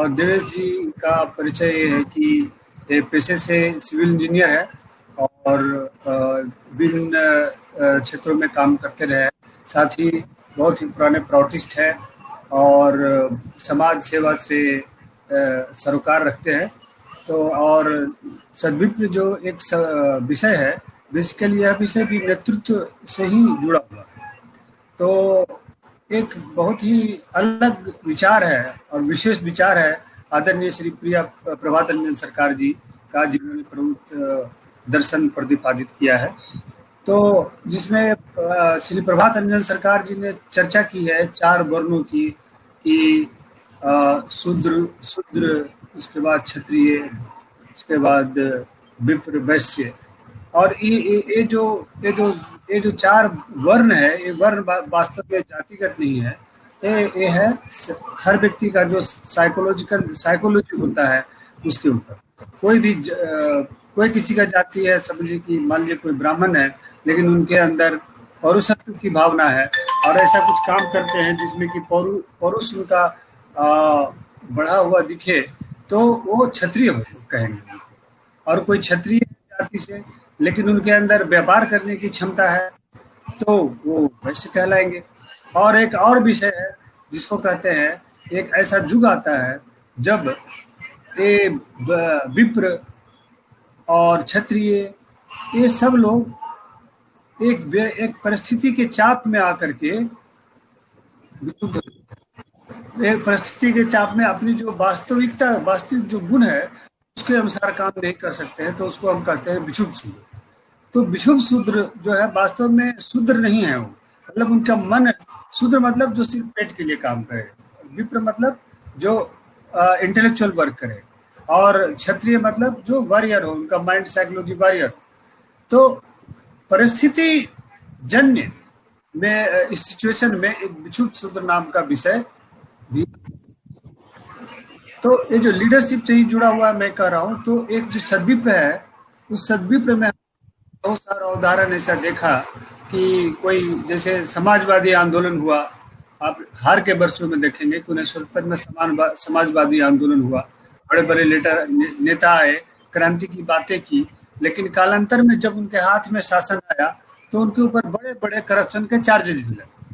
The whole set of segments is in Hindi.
और देवेश जी का परिचय ये है कि ये पेशे से सिविल इंजीनियर है और विभिन्न क्षेत्रों में काम करते रहे। साथ ही बहुत ही पुराने प्रोटिस्ट है और समाज सेवा से सरोकार रखते हैं। तो और सद्विप्र जो एक विषय है, बेसिकली यह विषय भी नेतृत्व से ही जुड़ा हुआ है। तो एक बहुत ही अलग विचार है और विशेष विचार है आदरणीय श्री प्रिया प्रभात रंजन सरकार जी का, जिन्होंने प्रमुख दर्शन प्रतिपादित किया है। तो जिसमें श्री प्रभात रंजन सरकार जी ने चर्चा की है 4 वर्णों की, कि शूद्र, उसके बाद क्षत्रिय, उसके बाद विप्र, वैश्य। और ये जो 4 वर्ण है, ये वर्ण वास्तव में जातिगत नहीं है। ये है हर व्यक्ति का जो साइकोलॉजी होता है उसके ऊपर। कोई किसी का जाति है, समझिए कि मान लीजिए कोई ब्राह्मण है, लेकिन उनके अंदर पौरुषत्व की भावना है और ऐसा कुछ काम करते हैं जिसमें कि पौरुष उनका बढ़ा हुआ दिखे, तो वो क्षत्रिय कहेंगे। और कोई क्षत्रिय जाति से लेकिन उनके अंदर व्यापार करने की क्षमता है, तो वो वैश्य कहलाएंगे। और एक और विषय है जिसको कहते हैं, एक ऐसा युग आता है जब ये विप्र और क्षत्रिय, ये सब लोग एक परिस्थिति के चाप में आकर के, एक परिस्थिति के चाप में अपनी जो वास्तविक जो गुण है उसके अनुसार काम नहीं कर सकते हैं, तो उसको हम कहते हैं विक्षुब्ध शूद्र। तो विक्षुब्ध शूद्र जो है वास्तव में शूद्र नहीं है, वो मतलब उनका मन, शूद्र मतलब जो सिर्फ पेट के लिए काम करे, विप्र मतलब जो इंटेलेक्चुअल वर्क करे, और क्षत्रिय मतलब जो वॉरियर हो, उनका माइंड साइकोलॉजी वॉरियर। तो परिस्थिति जन्य में इस सिचुएशन में एक विक्षुब्ध शूद्र नाम का विषय भी। तो ये जो लीडरशिप से ही जुड़ा हुआ मैं कह रहा हूँ। तो एक जो सद्विप्र है, उस सद्विप्र में बहुत सारा उदाहरण ऐसा देखा कि कोई जैसे समाजवादी आंदोलन हुआ, आप हार के वर्षों में देखेंगे कि 1970 में समाजवादी आंदोलन हुआ, बड़े बड़े नेता आए, क्रांति की बातें की, लेकिन कालांतर में जब उनके हाथ में शासन आया तो उनके ऊपर बड़े बड़े करप्शन के चार्जेस भी लगे।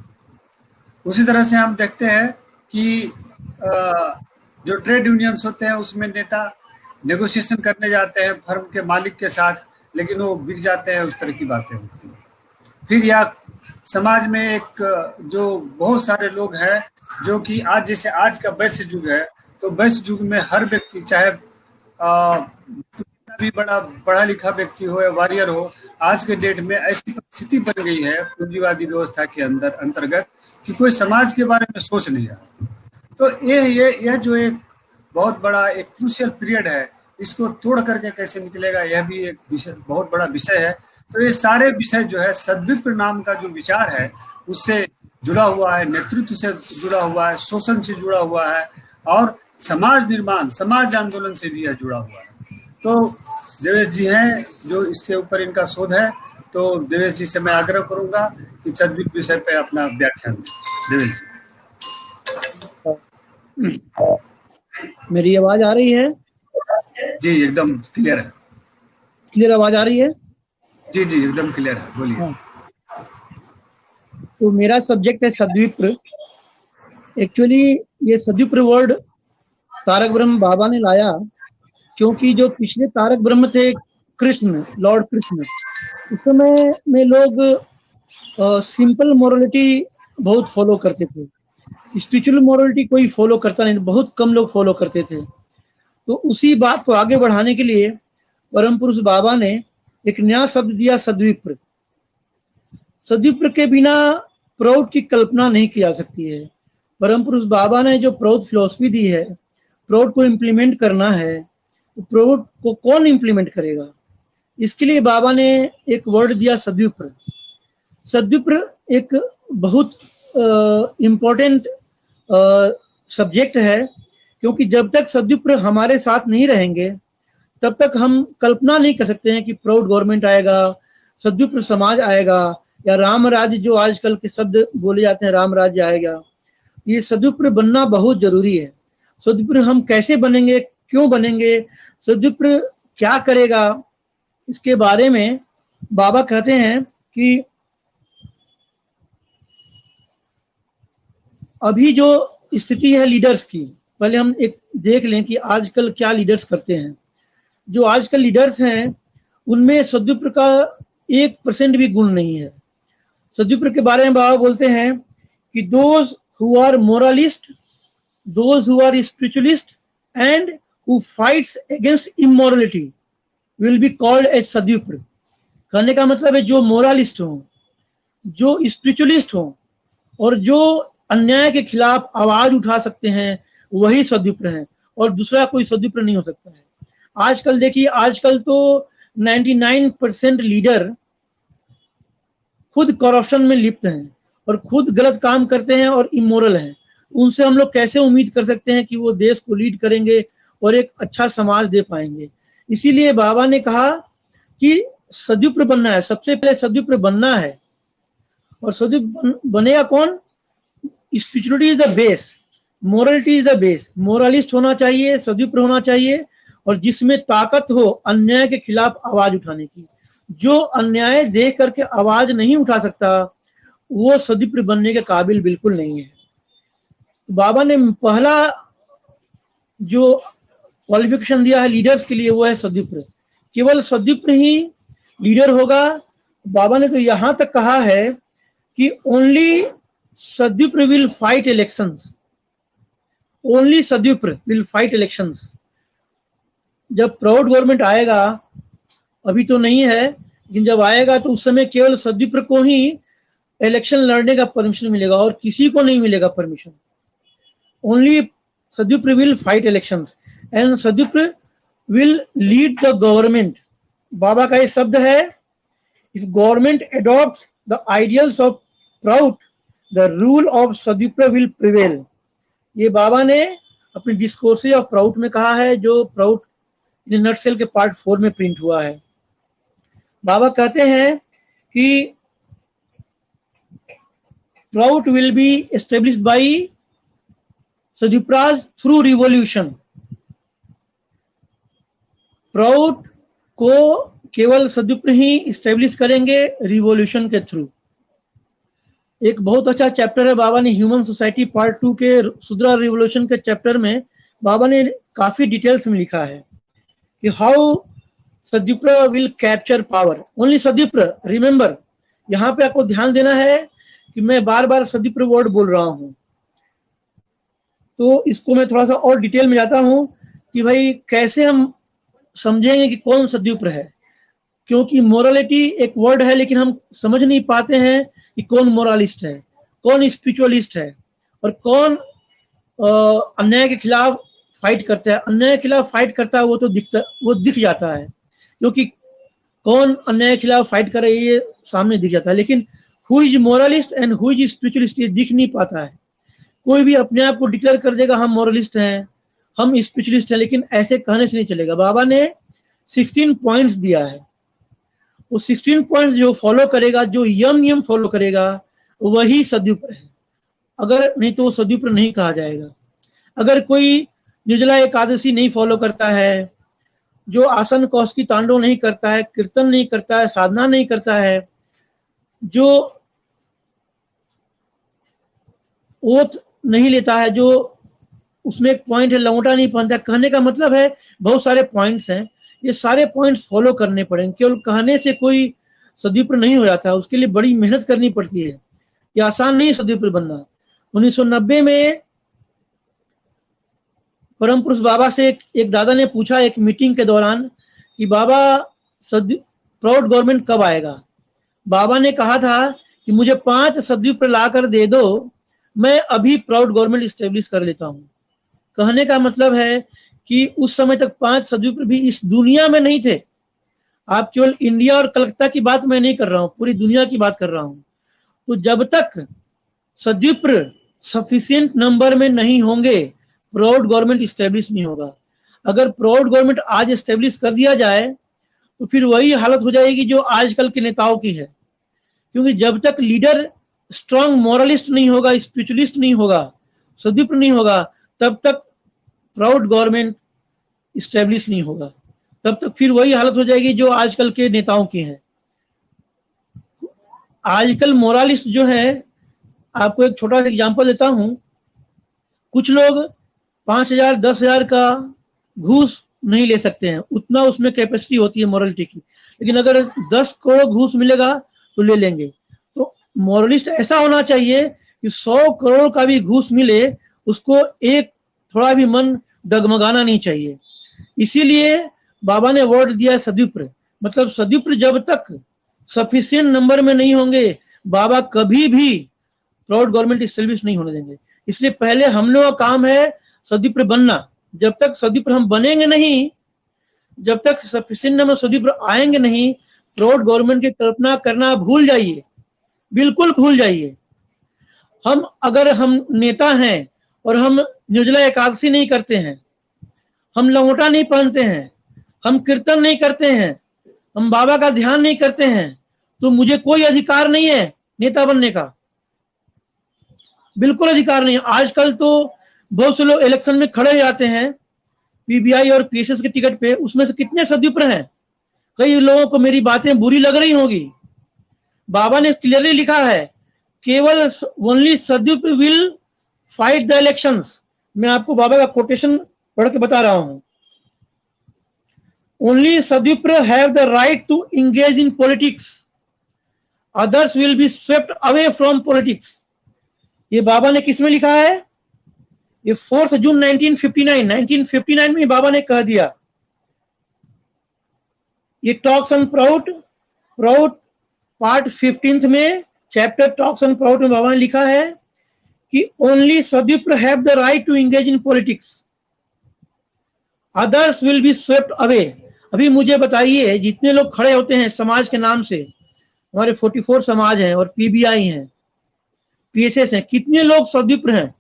उसी तरह से हम देखते हैं कि जो ट्रेड यूनियंस होते हैं उसमें नेता नेगोशिएशन करने जाते हैं फर्म के मालिक के साथ, लेकिन वो बिक जाते हैं, उस तरह की बातें होती हैं। फिर या समाज में एक जो बहुत सारे लोग हैं जो कि आज जैसे आज का वैश्य युग है, तो वैश्य युग में हर व्यक्ति चाहे भी बड़ा पढ़ा लिखा व्यक्ति हो या वॉरियर हो, आज के डेट में ऐसी परिस्थिति बन गई है पूंजीवादी व्यवस्था के अंतर्गत कि कोई समाज के बारे में सोच नहीं रहा। तो यह जो एक बहुत बड़ा एक क्रूशियल पीरियड है, इसको तोड़ करके कैसे निकलेगा, यह भी एक विषय, बहुत बड़ा विषय है। तो ये सारे विषय जो है सद्विप्र नाम का जो विचार है उससे जुड़ा हुआ है, नेतृत्व से जुड़ा हुआ है, शोषण से जुड़ा हुआ है, और समाज निर्माण, समाज आंदोलन से भी यह जुड़ा हुआ है। तो देवेश जी हैं जो इसके ऊपर इनका शोध है, तो देवेश जी से मैं आग्रह करूंगा कि सद्विप्र विषय पे अपना व्याख्यान दें। देवेश जी, मेरी आवाज आ रही है? जी एकदम क्लियर है। क्लियर आवाज आ रही है? जी जी एकदम क्लियर है, बोलिए। हाँ। तो मेरा सब्जेक्ट है सद्विप्र। एक्चुअली ये सद्विप्र वर्ड तारक ब्रह्म बाबा ने लाया, क्योंकि जो पिछले तारक ब्रह्म थे कृष्ण, लॉर्ड कृष्ण, उस समय में लोग सिंपल मोरालिटी बहुत फॉलो करते थे, स्पिरिचुअल मोरालिटी कोई फॉलो करता नहीं, बहुत कम लोग फॉलो करते थे। तो उसी बात को आगे बढ़ाने के लिए परम पुरुष बाबा ने एक नया शब्द दिया, सद्विप्र। सद्विप्र के बिना प्रौढ़ की कल्पना नहीं की जा सकती है। परम पुरुष बाबा ने जो प्रौढ़ फिलॉसफी दी है, प्रौढ़ को इम्प्लीमेंट करना है, तो प्रौढ़ को कौन इम्प्लीमेंट करेगा? इसके लिए बाबा ने एक वर्ड दिया, सद्विप्र। सद्विप्र एक बहुत इम्पोर्टेंट सब्जेक्ट है, क्योंकि जब तक सद्विप्र हमारे साथ नहीं रहेंगे तब तक हम कल्पना नहीं कर सकते हैं कि प्रौढ़ गवर्नमेंट आएगा, सद्विप्र समाज आएगा, या राम राज्य जो आजकल के शब्द बोले जाते हैं, राम राज्य आएगा। ये सद्विप्र बनना बहुत जरूरी है। सद्विप्र हम कैसे बनेंगे, क्यों बनेंगे, सद्विप्र क्या करेगा, इसके बारे में बाबा कहते हैं कि अभी जो स्थिति है लीडर्स की, पहले हम एक देख लें कि आजकल क्या लीडर्स करते हैं। जो आजकल लीडर्स हैं उनमें सद्विप्र का 1% भी गुण नहीं है। सद्विप्र के बारे में बाबा बोलते हैं कि those who are moralist, those who are spiritualist and who fights against immorality will be called as sadvipra. कहने का मतलब है जो मोरलिस्ट हो, जो स्पिरिचुअलिस्ट हो और जो अन्याय के खिलाफ आवाज उठा सकते हैं वही सद्विप्र हैं, और दूसरा कोई सद्विप्र नहीं हो सकता है। आजकल देखिए, आजकल तो 99% लीडर खुद करप्शन में लिप्त हैं और खुद गलत काम करते हैं और इमोरल हैं। उनसे हम लोग कैसे उम्मीद कर सकते हैं कि वो देश को लीड करेंगे और एक अच्छा समाज दे पाएंगे। इसीलिए बाबा ने कहा कि सद्विप्र बनना है, सबसे पहले सद्विप्र बनना है। और सद्विप्र बनेगा कौन? Spirituality is the base, morality is the base. Moralist होना चाहिए, सद्विप्र होना चाहिए, और जिसमें ताकत हो अन्याय के खिलाफ आवाज उठाने की। जो अन्याय देख करके आवाज नहीं उठा सकता वो सद्विप्र बनने के काबिल बिल्कुल नहीं है। बाबा ने पहला जो क्वालिफिकेशन दिया है लीडर्स के लिए वो है सद्विप्र। केवल सद्विप्र ही लीडर होगा। बाबा ने तो यहां तक कहा है कि only sadvipra will fight elections, only sadvipra will fight elections. जब प्राउड गवर्नमेंट आएगा, अभी तो नहीं है, लेकिन जब आएगा तो उस समय केवल सद्विप्र को ही इलेक्शन लड़ने का परमिशन मिलेगा और किसी को नहीं मिलेगा permission. Only sadvipra will fight elections and sadvipra will lead the government. बाबा का ये शब्द है, if government adopts the ideals of PROUT the rule of sadvipra will prevail. ये बाबा ने अपनी डिस्कोर्सेज ऑफ प्राउड में कहा है, जो प्राउड इन नटसेल के पार्ट 4 में प्रिंट हुआ है। बाबा कहते हैं कि PROUT will be established by sadvipras through revolution. PROUT को केवल सद्विप्र ही एस्टेब्लिश करेंगे रिवॉल्यूशन के थ्रू। एक बहुत अच्छा चैप्टर है बाबा ने ह्यूमन सोसाइटी पार्ट 2 के सुद्रा रिवॉल्यूशन के चैप्टर में बाबा ने काफी डिटेल्स में लिखा है कि how sadvipra will capture power. Only sadvipra, remember, यहाँ पे आपको ध्यान देना है कि मैं बार बार सद्विप्र वर्ड बोल रहा हूं, तो इसको मैं थोड़ा सा और डिटेल में जाता हूं कि भाई कैसे हम समझेंगे कि कौन सद्विप्र है। क्योंकि मोरालिटी एक वर्ड है लेकिन हम समझ नहीं पाते हैं कि कौन मोरालिस्ट है, कौन स्पिरिचुअलिस्ट है और कौन अन्याय के खिलाफ फाइट करता है। अन्याय के खिलाफ फाइट करता है वो तो दिख जाता है, क्योंकि कौन अन्याय के खिलाफ फाइट करे ये सामने दिख जाता है, लेकिन who is moralist and who is spiritualist ये दिख नहीं पाता है। कोई भी अपने आप को डिक्लेयर कर देगा हम मोरलिस्ट हैं, हम स्पिरिचुअलिस्ट हैं, लेकिन ऐसे कहने से नहीं चलेगा। बाबा ने 16 पॉइंट्स दिया है, वो 16 पॉइंट्स जो फॉलो करेगा, जो नियम फॉलो करेगा वही सद्विप्र है, अगर नहीं तो सद्विप्र नहीं कहा जाएगा। अगर कोई निर्जला एकादशी नहीं फॉलो करता है, जो आसन कौशिकी तांडव नहीं करता है, कीर्तन नहीं करता है, साधना नहीं करता है, जो ओथ नहीं लेता है, जो उसमें एक पॉइंट है लंगोटा नहीं पहनता, कहने का मतलब है बहुत सारे पॉइंट्स हैं, ये सारे पॉइंट्स फॉलो करने पड़ेंगे। केवल कहने से कोई सद्विप्र नहीं हो जाता, उसके लिए बड़ी मेहनत करनी पड़ती है, ये आसान नहीं है सद्विप्र बनना। 1990 में परम पुरुष बाबा से एक दादा ने पूछा एक मीटिंग के दौरान कि बाबा प्राउड गवर्नमेंट कब आएगा। बाबा ने कहा था कि मुझे 5 सद्विप्र लाकर दे दो, मैं अभी प्राउड गवर्नमेंट स्टेब्लिश कर लेता हूं। कहने का मतलब है कि उस समय तक 5 सद्विप्र भी इस दुनिया में नहीं थे। आप केवल इंडिया और कलकत्ता की बात मैं नहीं कर रहा हूं, पूरी दुनिया की बात कर रहा हूं। तो जब तक सद्विप्र सफिशिएंट नंबर में नहीं होंगे प्राउड गवर्नमेंट स्टेब्लिश नहीं होगा। अगर प्राउड गवर्नमेंट आज स्टेब्लिश कर दिया जाए तो फिर वही हालत हो जाएगी जो आजकल के नेताओं की है, क्योंकि जब तक लीडर स्ट्रांग मोरलिस्ट नहीं होगा, स्पिरिचुअलिस्ट नहीं होगा, सद्विप्र नहीं होगा, तब तक प्राउड गवर्नमेंट स्टेब्लिश नहीं होगा, तब तक फिर वही हालत हो जाएगी जो आजकल के नेताओं की है। आजकल मोरालिस्ट जो है, आपको एक छोटा सा एग्जांपल देता हूं। कुछ लोग 5,000 10,000 का घूस नहीं ले सकते हैं, उतना उसमें कैपेसिटी होती है मोरालिटी की, लेकिन अगर 10 करोड़ घूस मिलेगा तो ले लेंगे। तो मोरलिस्ट ऐसा होना चाहिए कि 100 करोड़ का भी घूस मिले, उसको एक थोड़ा भी मन डगमगाना नहीं चाहिए। इसीलिए बाबा ने वर्ड दिया सद्विप्र, मतलब सद्विप्र जब तक सफिशिएंट नंबर में नहीं होंगे, बाबा कभी भी प्राउड गवर्नमेंट स्टेब्लिश नहीं होने देंगे। इसलिए पहले हम लोगों का काम है सद्विप्र बनना। जब तक सद्विप्र हम बनेंगे नहीं, जब तक सफिशिएंट नंबर सद्विप्र आएंगे नहीं, प्राउड गवर्नमेंट की कल्पना करना भूल जाइए, बिल्कुल भूल जाइए। अगर हम नेता हैं और हम निर्जला एकादशी नहीं करते हैं, हम लंगोटा नहीं पहनते हैं, हम कीर्तन नहीं करते हैं, हम बाबा का ध्यान नहीं करते हैं, तो मुझे कोई अधिकार नहीं है नेता बनने का, बिल्कुल अधिकार नहीं है। आजकल तो बहुत से लोग इलेक्शन में खड़े जाते हैं पीबीआई और पीएसएस के टिकट पे, उसमें से कितने सद्विप्र हैं। कई लोगों को मेरी बातें बुरी लग रही होगी। बाबा ने क्लियरली लिखा है, केवल only sadvipra will fight the elections. मैं आपको बाबा का कोटेशन पढ़ के बता रहा हूं। Only sadvipra have the right to engage in politics, others will be swept away from politics. ये बाबा ने किसमें लिखा है? ये 4 जून 1959 में बाबा ने कह दिया। ये टॉक्स ऑन प्राउड पार्ट 15 में, चैप्टर टॉक्स ऑन प्राउड में बाबा ने लिखा है कि only sadvipra have the right to engage in politics, others will be swept away. अभी मुझे बताइए, जितने लोग खड़े होते हैं समाज के नाम से, हमारे 44 समाज हैं और पीबीआई हैं, पीएसएस हैं, कितने लोग सद्विप्र हैं?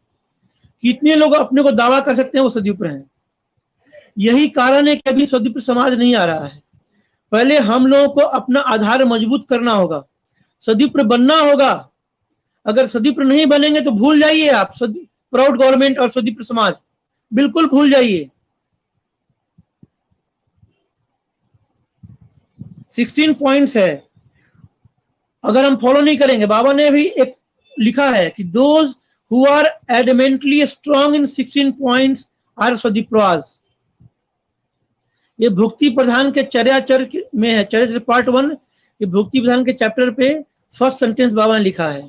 कितने लोग अपने को दावा कर सकते हैं वो सद्विप्र हैं? यही कारण है कि अभी सद्विप्र समाज नहीं आ रहा है। पहले हम लोगों को अपना आधार मजबूत करना होगा, सद्विप्र बनना होगा। अगर सद्विप्र नहीं बनेंगे तो भूल जाइए आप प्राउड गवर्नमेंट और सद्विप्र समाज, बिल्कुल भूल जाइए। 16 पॉइंट्स है, अगर हम फॉलो नहीं करेंगे। बाबा ने भी एक लिखा है कि those who are adamantly strong in 16 points are सद्विप्रास। ये भुक्ति प्रधान के चर्याचर्य में है, चर्याचर्य पार्ट 1 ये भुक्ति प्रधान के चैप्टर पे फर्स्ट सेंटेंस बाबा ने लिखा है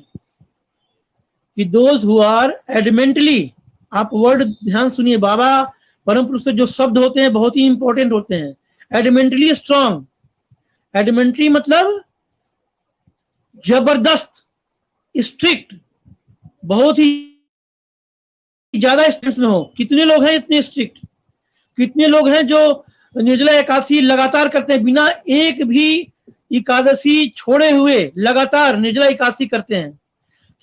कि दोज हु आर एडमेंटली, आप वर्ड ध्यान सुनिए, बाबा परम पुरुष से जो शब्द होते हैं बहुत ही इंपॉर्टेंट होते हैं। एडमेंटली स्ट्रांग, एडमेंटली मतलब जबरदस्त, स्ट्रिक्ट, बहुत ही ज्यादा स्ट्रिक्ट में हो। कितने लोग हैं इतने स्ट्रिक्ट? कितने लोग हैं जो निर्जला एकादशी लगातार करते हैं, बिना एक भी एकादशी छोड़े हुए लगातार निर्जला एकादशी करते हैं?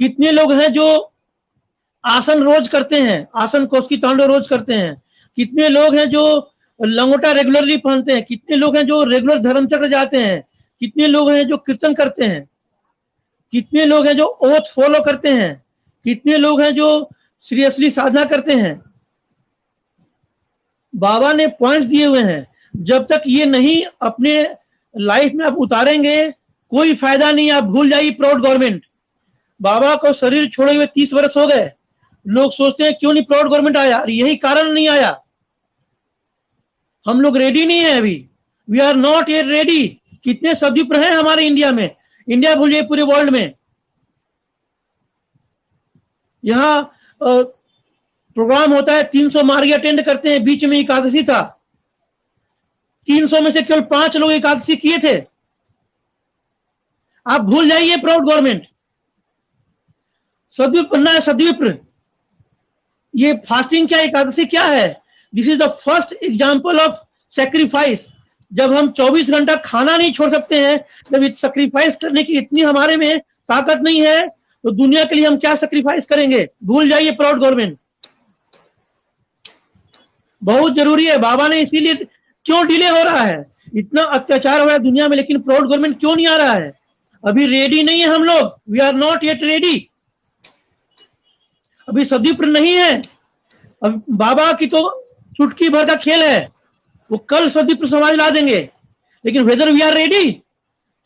कितने लोग हैं जो आसन रोज करते हैं, आसन कौशिकी तांडव रोज करते हैं? कितने लोग हैं जो लंगोटा रेगुलरली पहनते हैं? कितने लोग हैं जो रेगुलर धर्मचक्र जाते हैं? कितने लोग हैं जो कीर्तन करते हैं? कितने लोग हैं जो ओथ फॉलो करते हैं? कितने लोग हैं जो सीरियसली साधना करते हैं? बाबा ने पॉइंट्स दिए हुए हैं, जब तक ये नहीं अपने लाइफ में आप उतारेंगे कोई फायदा नहीं। आप भूल जाइए प्राउड गवर्नमेंट। बाबा को शरीर छोड़े हुए 30 वर्ष हो गए, लोग सोचते हैं क्यों नहीं प्राउड गवर्नमेंट आया, यही कारण नहीं आया, हम लोग रेडी नहीं है अभी, we are not yet ready. कितने सद्विप्र हैं हमारे इंडिया में, इंडिया भूल जाइए पूरे वर्ल्ड में। यहाँ प्रोग्राम होता है, 300 मार्गी अटेंड करते हैं, बीच में एकादशी था, 300 में से केवल 5 लोग एकादशी किए थे। आप भूल जाइए प्राउड गवर्नमेंट। सद्विप्र बनना है, सद्विप्र। ये फास्टिंग क्या, एकादशी क्या है? This is the first example of sacrifice. जब हम 24 घंटा खाना नहीं छोड़ सकते हैं, जब सेक्रीफाइस करने की इतनी हमारे में ताकत नहीं है, तो दुनिया के लिए हम क्या सेक्रीफाइस करेंगे? भूल जाइए प्राउड गवर्नमेंट। बहुत जरूरी है। बाबा ने इसीलिए, क्यों डिले हो रहा है, इतना अत्याचार हो रहा है दुनिया में, लेकिन प्राउड गवर्नमेंट क्यों नहीं आ रहा है? अभी रेडी नहीं है हम लोग, we are not yet ready. अभी सद्विप्र नहीं है। अब बाबा की तो चुटकी भर का खेल है, वो कल सदीप समाज ला देंगे। लेकिन वेदर वी आर रेडी,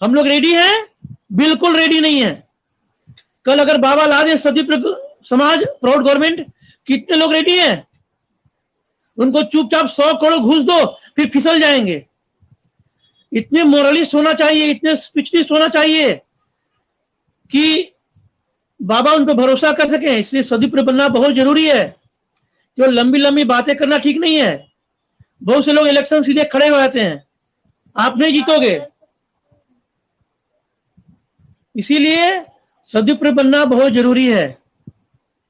हम लोग रेडी हैं? बिल्कुल रेडी नहीं है। कल अगर बाबा ला दें सदीप समाज, प्राउड गवर्नमेंट, कितने लोग रेडी हैं? उनको चुपचाप 100 करोड़ घूस दो, फिर फिसल जाएंगे। इतने मोरलिस्ट होना चाहिए, इतने स्पिरिचुअलिस्ट होना चाहिए कि बाबा उन पर भरोसा कर सके। इसलिए सदीप बनना बहुत जरूरी है। जो लंबी लंबी बातें करना ठीक नहीं है। बहुत से लोग इलेक्शन सीधे खड़े हो जाते हैं, आप नहीं जीतोगे। इसीलिए सदीप बनना बहुत जरूरी है।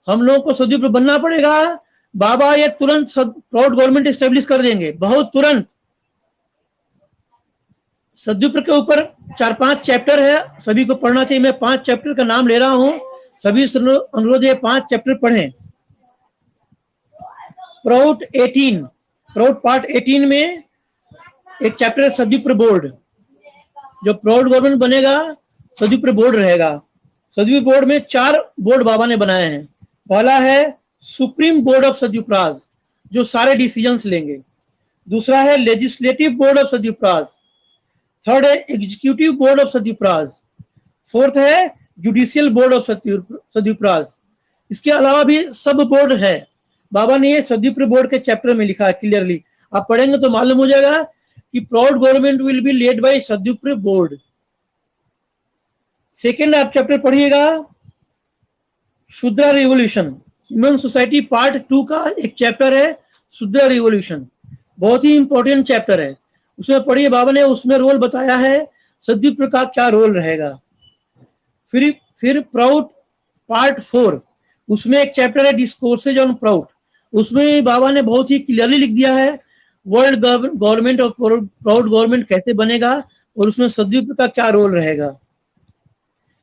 हम लोगों को सदीप बनना पड़ेगा। बाबा ये तुरंत प्राउड गवर्नमेंट एस्टेब्लिश कर देंगे, बहुत तुरंत। सदीप के ऊपर 4-5 चैप्टर है, सभी को पढ़ना चाहिए। मैं 5 चैप्टर का नाम ले रहा हूं, सभी से अनुरोध है 5 चैप्टर पढ़ें। प्राउड 18, प्राउड पार्ट 18 में एक चैप्टर है सदीप बोर्ड। जो प्राउड गवर्नमेंट बनेगा, सदीप बोर्ड रहेगा। सदीप बोर्ड में 4 बोर्ड बाबा ने बनाए हैं। पहला है supreme board of sadvipras, जो सारे डिसीजंस लेंगे। दूसरा है legislative board of sadvipras. Third है executive board of sadvipras. Fourth है judicial board of sadvipras. इसके अलावा भी सब बोर्ड है। बाबा ने ये सदीप बोर्ड के चैप्टर में लिखा है क्लियरली। आप पढ़ेंगे तो मालूम हो जाएगा कि Prout government will be led by सदीप बोर्ड। सेकेंड आप चैप्टर पढ़िएगा, Shudra revolution, human society part 2 का एक चैप्टर है शुद्रा रिवोल्यूशन। बहुत ही इंपॉर्टेंट चैप्टर है, उसमें पढ़िए। बाबा ने उसमें रोल बताया है सदीप का क्या रोल रहेगा। फिर प्राउड पार्ट 4, उसमें एक चैप्टर है डिस्कोर्सेज ऑन प्राउड। उसमें बाबा ने बहुत ही क्लियरली लिख दिया है वर्ल्ड गवर्नमेंट और प्राउड गवर्नमेंट कैसे बनेगा और उसमें सदीप का क्या रोल रहेगा।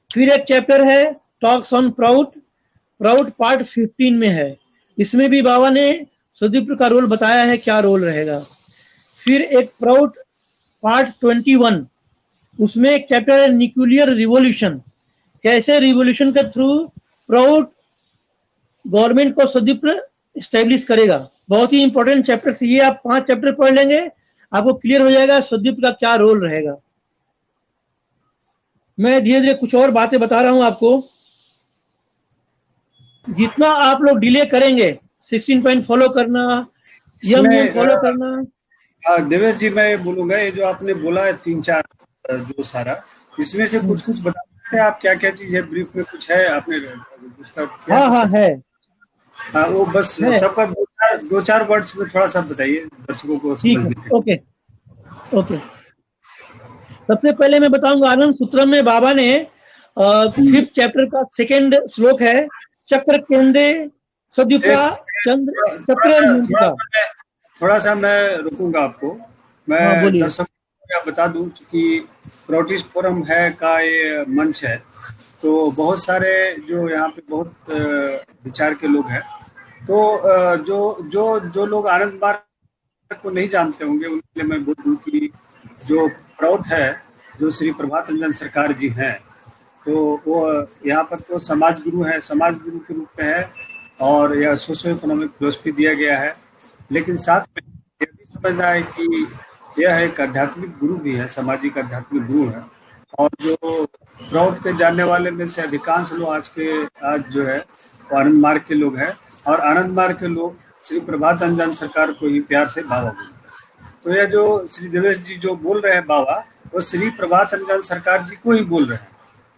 फिर एक चैप्टर है talks on proud, proud part 15 में है। इसमें भी बाबा ने सदीप का रोल बताया है, क्या रोल रहेगा। फिर एक प्राउड पार्ट 21, उसमें एक चैप्टर है न्यूक्लियर रिवोल्यूशन, कैसे रिवोल्यूशन के थ्रू प्राउड गवर्नमेंट को सदीप स्टैब्लिश करेगा। बहुत ही इंपॉर्टेंट चैप्टर से ये आप 5 चैप्टर पढ़ लेंगे, आपको क्लियर हो जाएगा सदीप का क्या रोल रहेगा। मैं धीरे धीरे कुछ और बातें बता रहा हूं आपको। जितना आप लोग डिले करेंगे, 16 पॉइंट फॉलो करना, यम फॉलो करना। देवेश जी, मैं बोलूंगा ये जो आपने बोला है 3-4 जो सारा, इसमें से कुछ बता सकते हैं आप क्या क्या चीज है? ब्रीफ में कुछ है आपने? हाँ है। हाँ, वो बस सबका 2-4 वर्ड्स में थोड़ा सा बताइए दर्शकों को समझने के। ओके। सबसे पहले मैं बताऊंगा आनंद सूत्रम में बाबा ने 5th चैप्टर का 2nd श्लोक है, चक्र केंद्रे सदीपा चंद्र चक्र। थोड़ा सा मैं रुकूंगा आपको। मैं दर्शकों को बता दूं कि प्रोटिस्ट फोरम है का ये मंच है, तो बहुत सारे जो यहाँ पे बहुत विचार के लोग हैं, तो जो लोग आनंद मार्ग को नहीं जानते होंगे उनके लिए मैं बोल दूं कि जो प्राउड है, जो श्री प्रभात रंजन सरकार जी हैं, तो वो यहाँ पर तो समाज गुरु है, समाज गुरु के रूप में है, और यह सोशियो इकोनॉमिक फिलोसफी दिया गया है। लेकिन साथ में यह भी समझना है कि यह एक आध्यात्मिक गुरु भी है, सामाजिक आध्यात्मिक गुरु है। और जो प्राउड के जानने वाले में से अधिकांश लोग आज जो है वो आनंद मार्ग के लोग हैं, और आनंद मार्ग के लोग श्री प्रभात रंजन सरकार को ही प्यार से बाबा बोलते हैं। तो यह जो श्री देवेश जी जो बोल रहे हैं बाबा, वो श्री प्रभात रंजन सरकार जी को ही बोल रहे हैं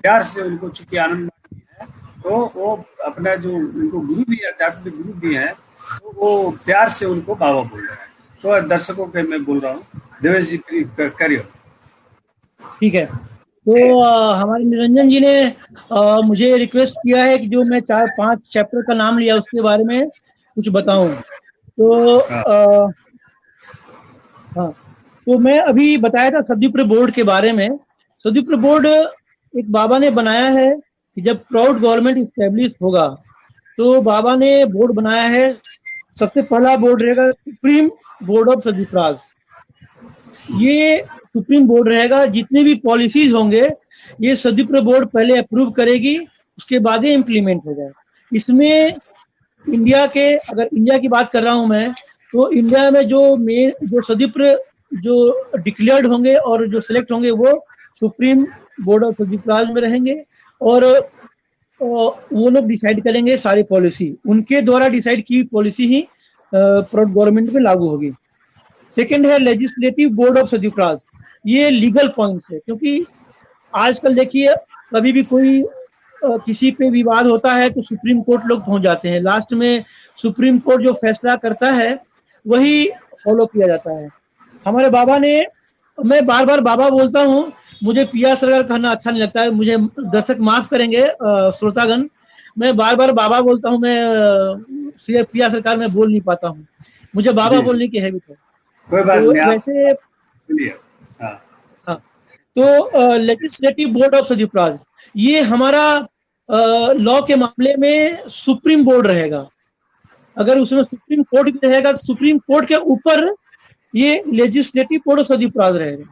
प्यार से। उनको चूंकि आनंद मार्ग है, तो वो अपना जो उनको गुरु भी है, आध्यात्मिक गुरु भी है, तो वो प्यार से उनको बाबा बोल रहे हैं। तो दर्शकों के मैं बोल रहा हूँ, देवेश जी करिए। ठीक है। तो हमारे निरंजन जी ने मुझे रिक्वेस्ट किया है कि जो मैं 4-5 चैप्टर का नाम लिया उसके बारे में कुछ बताऊं। तो तो मैं अभी बताया था सदीप बोर्ड के बारे में। सदीप बोर्ड एक बाबा ने बनाया है कि जब प्राउड गवर्नमेंट इस्टेब्लिश होगा तो बाबा ने बोर्ड बनाया है। सबसे पहला बोर्ड रहेगा सुप्रीम बोर्ड ऑफ सदीप राज। ये सुप्रीम बोर्ड रहेगा, जितने भी पॉलिसीज होंगे ये सदीप बोर्ड पहले अप्रूव करेगी, उसके बाद ये इम्प्लीमेंट हो जाए। इसमें इंडिया के, अगर इंडिया की बात कर रहा हूं मैं, तो इंडिया में जो सदीप्र जो डिक्लेयर्ड होंगे और जो सिलेक्ट होंगे वो सुप्रीम बोर्ड ऑफ सदीप्राज में रहेंगे, और वो लोग डिसाइड करेंगे सारी पॉलिसी, उनके द्वारा डिसाइड की पॉलिसी ही गवर्नमेंट में लागू होगी। सेकंड है लेजिस्लेटिव बोर्ड ऑफ सदीप्राज, ये लीगल पॉइंट्स है, क्योंकि आजकल देखिए कभी भी कोई किसी पे विवाद होता है तो सुप्रीम कोर्ट लोग पहुंच जाते हैं, लास्ट में सुप्रीम कोर्ट जो फैसला करता है वही फॉलो किया जाता है। हमारे बाबा ने, मैं बार बार बाबा बोलता हूँ, मुझे पिया सरकार कहना अच्छा नहीं लगता है, मुझे दर्शक माफ करेंगे श्रोतागण, मैं बार बार बाबा बोलता हूँ, मैं पिया सरकार में बोल नहीं पाता हूँ, मुझे बाबा बोलने की हैबिट है। कोई बात तो नहीं, वैसे हाँ, तो लेजिस्लेटिव बोर्ड ऑफ सदीप्राज ये हमारा लॉ के मामले में सुप्रीम बोर्ड रहेगा। अगर उसमें सुप्रीम कोर्ट भी रहेगा तो सुप्रीम कोर्ट के ऊपर ये लेजिस्लेटिव बोर्ड ऑफ सदीप्राज रहेगा,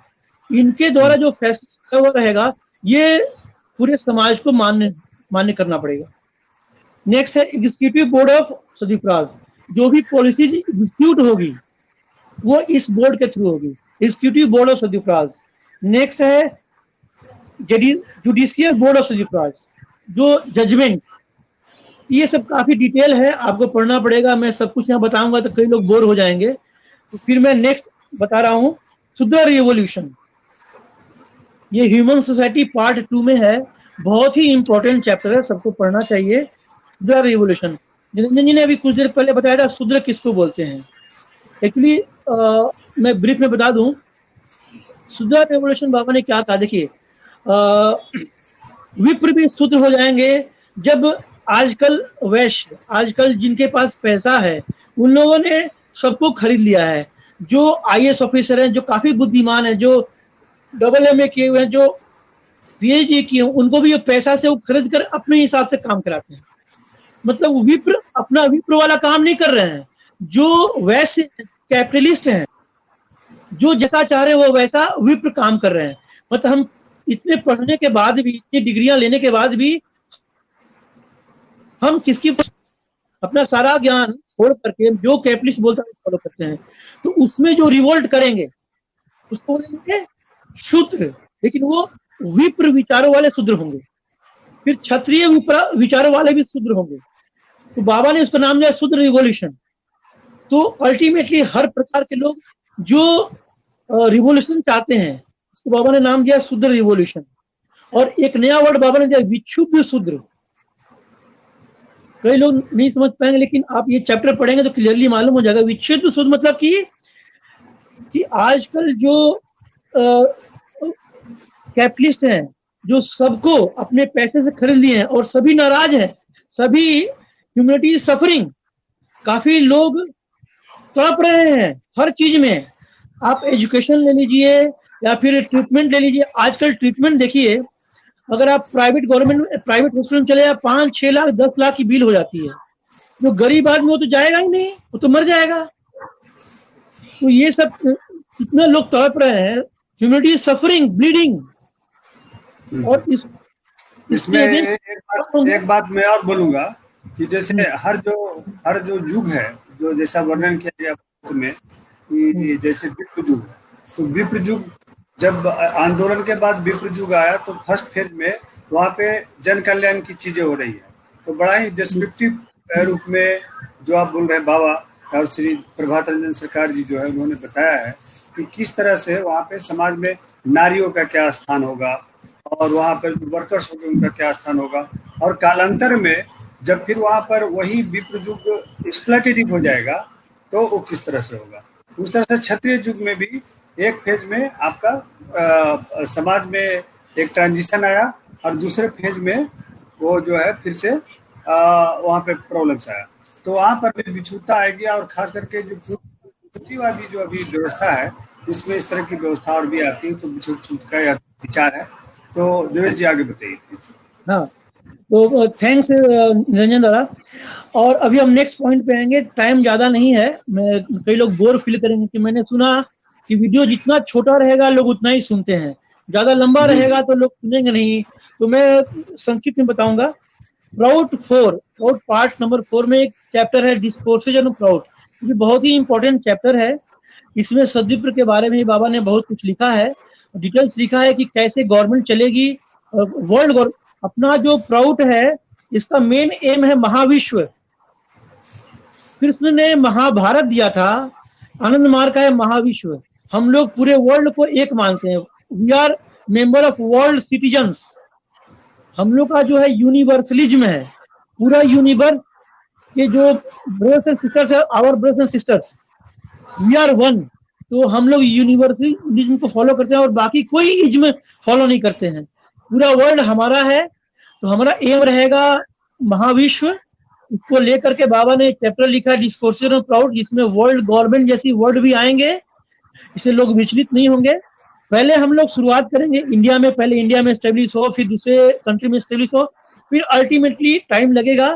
इनके द्वारा जो फैसला हुआ रहेगा ये पूरे समाज को मान्य करना पड़ेगा। नेक्स्ट है एग्जीक्यूटिव बोर्ड ऑफ सदीप्राज, जो भी पॉलिसीज एग्जीक्यूट होगी वो इस बोर्ड के थ्रू होगी, एग्जीक्यूटिव बोर्ड ऑफ सदीप्राज। नेक्स्ट है जुडिशियल बोर्ड ऑफ सदीप्राज, जो जजमेंट, ये सब काफी डिटेल है, आपको पढ़ना पड़ेगा, मैं सब कुछ यहाँ बताऊंगा तो कई लोग बोर हो जाएंगे, तो फिर मैं नेक्स्ट बता रहा हूँ शुद्र रिवोल्यूशन, ये ह्यूमन सोसाइटी पार्ट 2 में है, बहुत ही इंपॉर्टेंट चैप्टर है, सबको पढ़ना चाहिए। शुद्र रिवोल्यूशन, निरंजन जी ने अभी कुछ देर पहले बताया था शुद्र किसको बोलते हैं। एक्चुअली मैं ब्रीफ में बता दूं, शुद्र रिवोल्यूशन बाबा ने क्या कहा, देखिए विप्र भी शूद्र हो जाएंगे जब आजकल वैश्य, आजकल जिनके पास पैसा है उन लोगों ने सबको खरीद लिया है, जो आईएएस ऑफिसर हैं, जो काफी बुद्धिमान है, जो AA किए हुए हैं, जो PhD किए, उनको भी पैसा से वो खरीद कर अपने हिसाब से काम कराते हैं। मतलब विप्र अपना विप्र वाला काम नहीं कर रहे हैं, जो वैसे कैपिटलिस्ट हैं, जो जैसा चाह रहे वो वैसा विप्र काम कर रहे हैं। मतलब हम इतने पढ़ने के बाद भी, इतनी डिग्रियां लेने के बाद भी हम किसकी अपना सारा ज्ञान छोड़ करके जो कैपिटलिस्ट बोलता है फॉलो करते हैं, तो उसमें जो रिवोल्ट करेंगे उसको बोलेंगे शूद्र, लेकिन वो विप्र विचारों वाले शूद्र होंगे। फिर क्षत्रिय विचारों वाले भी शूद्र होंगे, तो बाबा ने उसका नाम दिया शूद्र रिवोल्यूशन। तो अल्टीमेटली हर प्रकार के लोग जो रिवोल्यूशन चाहते हैं उसको बाबा ने नाम दिया शूद्र रिवोल्यूशन। और एक नया वर्ड बाबा ने दिया विक्षुब्ध शूद्र। कई लोग नहीं समझ पाएंगे, लेकिन आप ये चैप्टर पढ़ेंगे तो क्लियरली मालूम हो जाएगा। विक्षुब्ध शूद्र मतलब कि आजकल जो कैपिटलिस्ट हैं, जो सबको अपने पैसे से खरीद लिए हैं और सभी नाराज हैं, सभी ह्यूमैनिटी सफरिंग, काफी लोग तड़प रहे हैं हर चीज में। आप एजुकेशन ले लीजिए या फिर ट्रीटमेंट ले लीजिए। आजकल ट्रीटमेंट देखिए, अगर आप प्राइवेट हॉस्पिटल में चले जाए 5-6 लाख 10 लाख की बिल हो जाती है। जो गरीब आदमी वो तो जाएगा ही नहीं, वो तो मर जाएगा। तो ये सब कितने लोग तड़प रहे हैं, ह्यूमैनिटी सफरिंग, ब्लीडिंग। और इसमें एक बात मैं और बोलूंगा कि जैसे हर जो युग है, जो जैसा वर्णन किया गया में कि जैसे विप्र युग, तो विप्र युग जब आंदोलन के बाद विप्र युग आया तो फर्स्ट फेज में वहाँ पे जन कल्याण की चीजें हो रही है। तो बड़ा ही डिस्क्रिप्टिव रूप में जो आप बोल रहे हैं बाबा और श्री प्रभात रंजन सरकार जी जो है उन्होंने बताया है कि किस तरह से वहाँ पे समाज में नारियों का क्या स्थान होगा और वहाँ पर जो वर्कर्स होंगे उनका क्या स्थान होगा, और कालांतर में जब फिर वहाँ पर वही विप्र युग एक्सप्लॉइटेटिव हो जाएगा तो वो किस तरह से होगा। उस तरह से क्षत्रिय युग में भी एक फेज में आपका समाज में एक ट्रांजिशन आया और दूसरे फेज में वो जो है फिर से वहाँ पे प्रॉब्लम्स आया। तो वहाँ पर भी विछुड़ता आएगी, और खास करके जो पूंजीवादी जो अभी व्यवस्था है इसमें इस तरह की व्यवस्था और भी आती है। तो विछुड़ का यह विचार है। तो देवेश जी आगे बताइए प्लीज। हाँ, तो थैंक्स निरंजन दादा। और अभी हम नेक्स्ट पॉइंट पे आएंगे, टाइम ज्यादा नहीं है, मैं कई लोग बोर फील करेंगे कि मैंने सुना कि वीडियो जितना छोटा रहेगा लोग उतना ही सुनते हैं, ज्यादा लंबा रहेगा तो लोग सुनेंगे नहीं। तो मैं संक्षिप्त में बताऊंगा। प्राउड पार्ट नंबर 4 में एक चैप्टर है डिस्कोर्सेज ऑन प्राउड। ये बहुत ही इंपॉर्टेंट चैप्टर है। इसमें सदविप्र के बारे में बाबा ने बहुत कुछ लिखा है, डिटेल्स लिखा है कि कैसे गवर्नमेंट चलेगी। वर्ल्ड अपना जो प्राउड है, इसका मेन एम है महाविश्व। कृष्ण ने महाभारत दिया था, आनंद मार्ग का है महाविश्व। हम लोग पूरे वर्ल्ड को एक मानते हैं। We are member of world citizens. हम लोग का जो है यूनिवर्सलिज्म है, पूरा यूनिवर्स के जो ब्रदर्स एंड सिस्टर्स है, our brothers and sisters, we are one. तो हम लोग यूनिवर्सलिज्म को फॉलो करते हैं और बाकी कोई इज्म फॉलो नहीं करते हैं। पूरा वर्ल्ड हमारा है, तो हमारा एम रहेगा महाविश्व। उसको लेकर के बाबा ने चैप्टर लिखा डिस्कोर्सेस ऑन प्राउड, जिसमें वर्ल्ड गवर्नमेंट जैसी वर्ड भी आएंगे, इससे लोग विचलित नहीं होंगे। पहले हम लोग शुरुआत करेंगे इंडिया में, पहले इंडिया में स्टेब्लिश हो, फिर दूसरे कंट्री में स्टेब्लिश हो, फिर अल्टीमेटली टाइम लगेगा,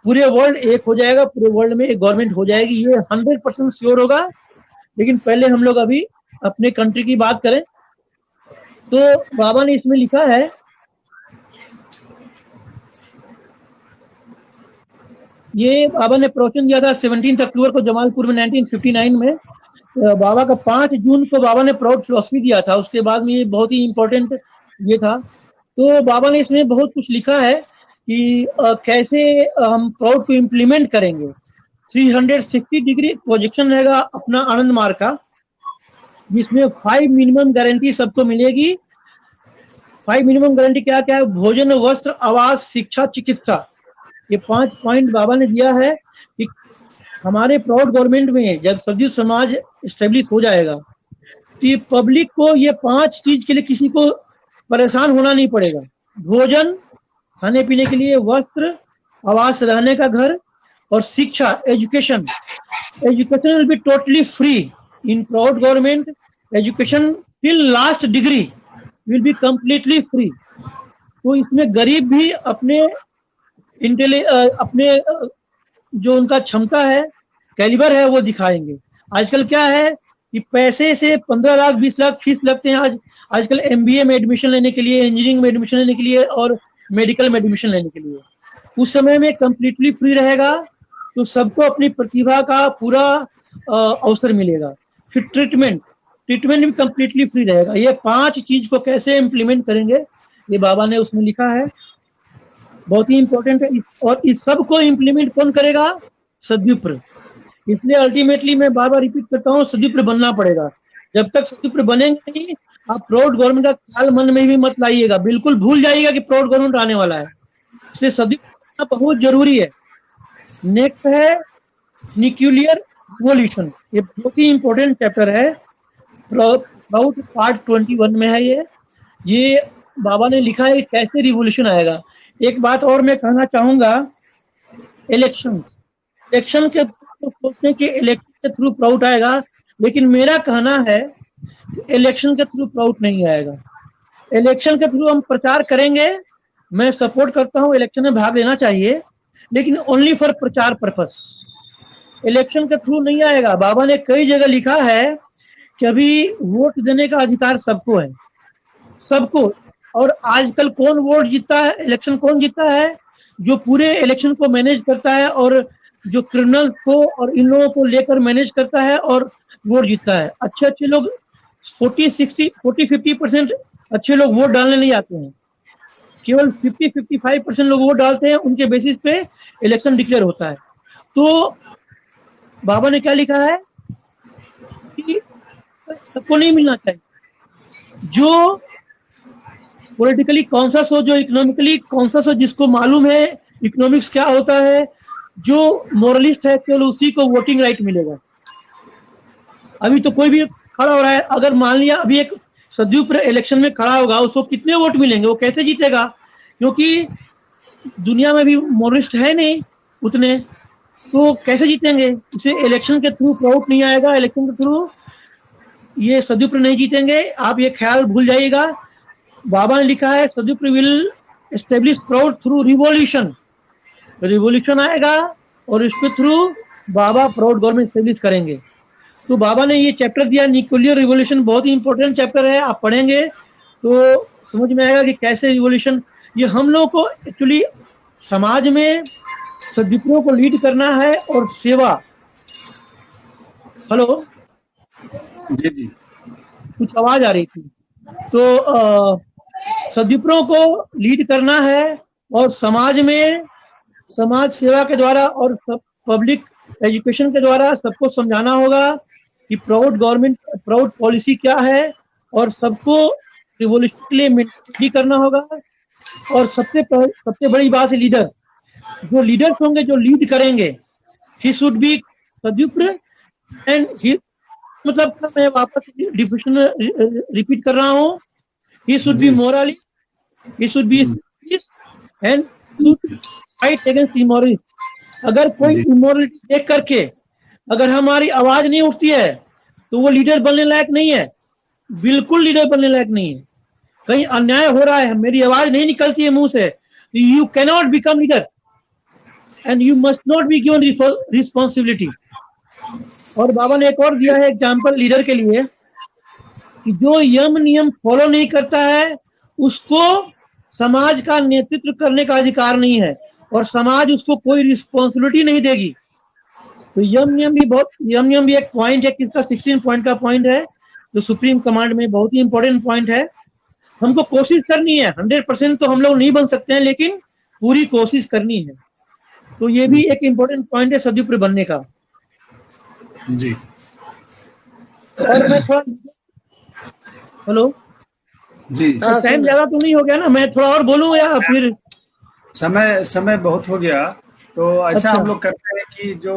पूरे वर्ल्ड एक हो जाएगा, पूरे वर्ल्ड में एक गवर्नमेंट हो जाएगी, ये 100% श्योर होगा। लेकिन पहले हम लोग अभी अपने कंट्री की बात करें तो बाबा ने इसमें लिखा है, ये बाबा ने प्रवचन दिया था 17 अक्टूबर को जमालपुर में 1959 में। बाबा का 5 जून को बाबा ने प्राउड फिलॉसफी दिया था। उसके बाद में ये बहुत ही इंपॉर्टेंट ये था। तो बाबा ने इसमें बहुत कुछ लिखा है कि कैसे हम प्राउड को इम्प्लीमेंट करेंगे। 360 डिग्री प्रोजेक्शन रहेगा अपना आनंद मार्ग का, जिसमें 5 मिनिमम गारंटी सबको मिलेगी। 5 मिनिमम गारंटी क्या क्या है? भोजन, वस्त्र, आवास, शिक्षा, चिकित्सा। ये 5 पॉइंट बाबा ने दिया है कि हमारे प्राउड गवर्नमेंट में जब सदगुरु समाज स्टेब्लिश हो जाएगा तो पब्लिक को ये 5 चीज के लिए किसी को परेशान होना नहीं पड़ेगा। भोजन, खाने पीने के लिए, वस्त्र, आवास, रहने का घर, और शिक्षा, education. Education will be totally free in proud government. Education till last degree will be completely free. तो इसमें गरीब भी अपने अपने जो उनका क्षमता है, कैलिबर है, वो दिखाएंगे। आजकल क्या है कि पैसे से 15 लाख 20 लाख फीस लगते हैं आजकल MBA में एडमिशन लेने के लिए, इंजीनियरिंग में एडमिशन लेने के लिए और मेडिकल में एडमिशन लेने के लिए। उस समय में कंप्लीटली फ्री रहेगा, तो सबको अपनी प्रतिभा का पूरा अवसर मिलेगा। फिर ट्रीटमेंट भी कंप्लीटली फ्री रहेगा। ये 5 चीज को कैसे इम्प्लीमेंट करेंगे, ये बाबा ने उसमें लिखा है, बहुत ही इंपॉर्टेंट है। और इस सब को इम्प्लीमेंट कौन करेगा? सदविप्र। इसलिए अल्टीमेटली मैं बार बार रिपीट करता हूँ, सदविप्र बनना पड़ेगा। जब तक सदविप्र बनेंगे नहीं, आप प्राउड गवर्नमेंट का ख्याल मन में भी मत लाइएगा, बिल्कुल भूल जाइएगा कि प्राउड गवर्नमेंट आने वाला है। इसलिए सदविप्र बहुत जरूरी है। नेक्स्ट है न्यूक्लियर रिवॉल्यूशन। ये बहुत ही इंपॉर्टेंट चैप्टर है, प्राउड पार्ट 21 में है। ये बाबा ने लिखा है कैसे रिवॉल्यूशन आएगा। एक बात और मैं कहना चाहूंगा, इलेक्शन के सोचते हैं कि इलेक्शन के थ्रू प्राउड आएगा, लेकिन मेरा कहना है कि इलेक्शन के थ्रू प्राउड नहीं आएगा। इलेक्शन के थ्रू हम प्रचार करेंगे, मैं सपोर्ट करता हूं, इलेक्शन में भाग लेना चाहिए, लेकिन ओनली फॉर प्रचार पर्पस। इलेक्शन के थ्रू नहीं आएगा। बाबा ने कई जगह लिखा है कि अभी वोट देने का अधिकार सबको है, सबको। और आजकल कौन वोट जीतता है, इलेक्शन कौन जीतता है? जो पूरे इलेक्शन को मैनेज करता है और जो क्रिमिनल को और इन लोगों को लेकर मैनेज करता है और वोट जीतता है। अच्छे लोग 40-50% अच्छे लोग वोट डालने नहीं आते हैं, केवल 50-55% लोग वोट डालते हैं, उनके बेसिस पे इलेक्शन डिक्लेयर होता है। तो बाबा ने क्या लिखा है कि सबको नहीं मिलना चाहिए। जो पॉलिटिकली कॉन्शियस हो, जो इकोनॉमिकली कॉन्शियस हो, जिसको मालूम है इकोनॉमिक्स क्या होता है, जो मोरलिस्ट है, केवल उसी को वोटिंग राइट मिलेगा। अभी तो कोई भी खड़ा हो रहा है, अगर मान लिया अभी एक सदविप्र इलेक्शन में खड़ा होगा, उसको कितने वोट मिलेंगे, वो कैसे जीतेगा? क्योंकि दुनिया में भी मोरलिस्ट है नहीं उतने, तो कैसे जीतेंगे? इसे इलेक्शन के थ्रू प्राउड नहीं आएगा, इलेक्शन के थ्रू ये सदविप्र नहीं जीतेंगे। आप ये ख्याल भूल जाइएगा। बाबा ने लिखा है sadvipra will establish PROUT through revolution. Revolution आएगा और इसके थ्रू बाबा प्राउड गवर्नमेंट एस्टेब्लिश करेंगे। तो बाबा ने ये चैप्टर दिया न्यूक्लियर रिवॉल्यूशन, बहुत ही इंपॉर्टेंट चैप्टर है। आप पढ़ेंगे तो समझ में आएगा कि कैसे रिवॉल्यूशन, ये हम लोगों को एक्चुअली समाज में सदविप्रों को लीड करना है और सेवा हेलो, जी जी कुछ आवाज आ रही थी। तो सदविप्रों को लीड करना है और समाज में समाज सेवा के द्वारा और पब्लिक एजुकेशन के द्वारा सबको समझाना होगा कि प्राउड गवर्नमेंट प्राउड पॉलिसी क्या है, और सबको रिवोल्यूशन के लिए मेंटेन करना होगा। और सबसे बड़ी बात है लीडर, जो लीडर्स होंगे जो लीड करेंगे, he should be sadvipra and he, मतलब मैं वापस डिफिनेशन रिपीट कर रहा हूँ, ही शुड बी जी moralist, he should be specialist and should fight against immorality। अगर कोई जी इमोरलिटी देख करके अगर हमारी आवाज नहीं उठती है तो वो लीडर बनने लायक नहीं है, बिल्कुल लीडर बनने लायक नहीं है। कहीं अन्याय हो रहा है, मेरी आवाज नहीं निकलती है मुंह से, you cannot become leader and you must not be given responsibility. और बाबा ने एक और दिया है एग्जाम्पल लीडर के लिए कि जो यम नियम फॉलो नहीं करता है उसको समाज का नेतृत्व करने का अधिकार नहीं है और समाज उसको कोई रिस्पॉन्सिबिलिटी नहीं देगी। तो यम नियम भी एक पॉइंट है, किसका 16 पॉइंट का पॉइंट है जो सुप्रीम कमांड में बहुत ही इंपॉर्टेंट पॉइंट है। हमको कोशिश करनी है, 100% तो हम लोग नहीं बन सकते हैं लेकिन पूरी कोशिश करनी है। तो ये भी एक इम्पोर्टेंट पॉइंट है सदविप्र बनने का। जी और मैं थोड़ा, हेलो जी तो टाइम ज्यादा तो नहीं हो गया ना, मैं थोड़ा और बोलूं या फिर? समय बहुत हो गया। तो ऐसा अच्छा, हम लोग करते हैं कि जो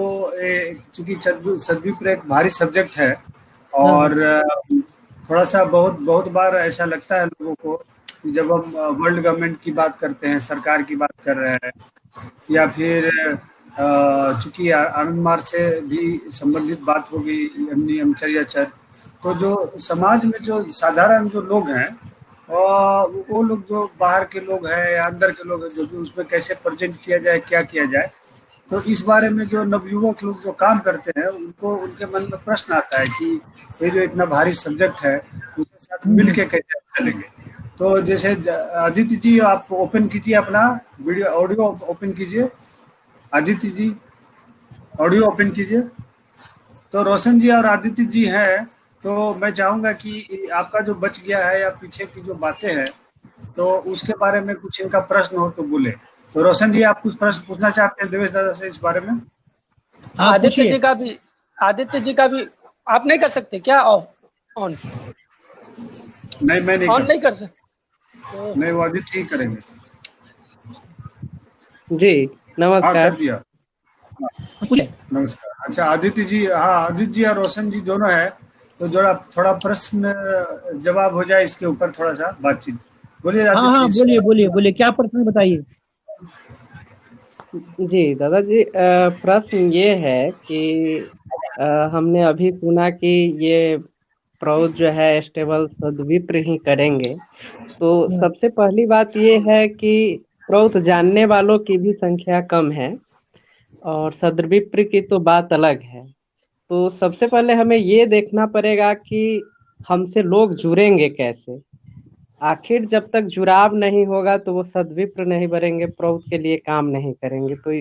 चूंकि सदविप्र एक भारी सब्जेक्ट है हाँ और थोड़ा सा बहुत बहुत बार ऐसा लगता है लोगों को कि जब हम वर्ल्ड गवर्नमेंट की बात करते हैं, सरकार की बात कर रहे हैं, या फिर चूंकि आनंद मार्ग से भी संबंधित बात हो गई, नियम चर्याचर, तो जो समाज में जो साधारण जो लोग हैं वो लोग जो बाहर के लोग हैं या अंदर के लोग हैं, जो भी उसमें कैसे प्रेजेंट किया जाए, क्या किया जाए, तो इस बारे में जो नवयुवक लोग जो काम करते हैं उनको उनके मन में प्रश्न आता है कि ये जो इतना भारी सब्जेक्ट है उसके साथ मिल के कैसे चलेंगे। तो जैसे आदित्य जी आप ओपन कीजिए अपना वीडियो ऑडियो ओपन कीजिए, आदित्य जी ऑडियो ओपन कीजिए। तो रोशन जी और आदित्य जी हैं, तो मैं चाहूंगा कि आपका जो बच गया है या पीछे की जो बातें हैं तो उसके बारे में कुछ इनका प्रश्न हो तो बोले। तो रोशन जी आप कुछ प्रश्न पूछना चाहते हैं देवेश दादा से इस बारे में? हाँ आदित्य पूछिए। जी का भी आप नहीं कर सकते क्या? ऑन नहीं, मैं नहीं ऑन कर नहीं कर सकता। सकते। नहीं, वो आदित्य ही करेंगे। जी हाँ नमस्कार। कर दिया। पूछिए। नमस्कार। अच्छा आदित्य जी, हाँ आदित्य जी और रोशन जी दोनों है, तो जरा थोड़ा प्रश्न जवाब हो जाए इसके ऊपर, थोड़ा सा बातचीत। बोलिए हाँ आदित्य हाँ, जी। बोलिए बोलिए बोलिए, क्या प्रश्न है बताइए। जी दादाजी, प्रश्न ये है कि हमने अभी सुना कि ये प्रौध जो है स्टेबल सदविप्र ही करेंगे, तो सबसे पहली बात ये है कि प्रौध जानने वालों की भी संख्या कम है और सदविप्र की तो बात अलग है। तो सबसे पहले हमें ये देखना पड़ेगा कि हमसे लोग जुड़ेंगे कैसे। आखिर जब तक जुड़ाव नहीं होगा तो वो सदविप्र नहीं बनेंगे, प्रौध के लिए काम नहीं करेंगे। तो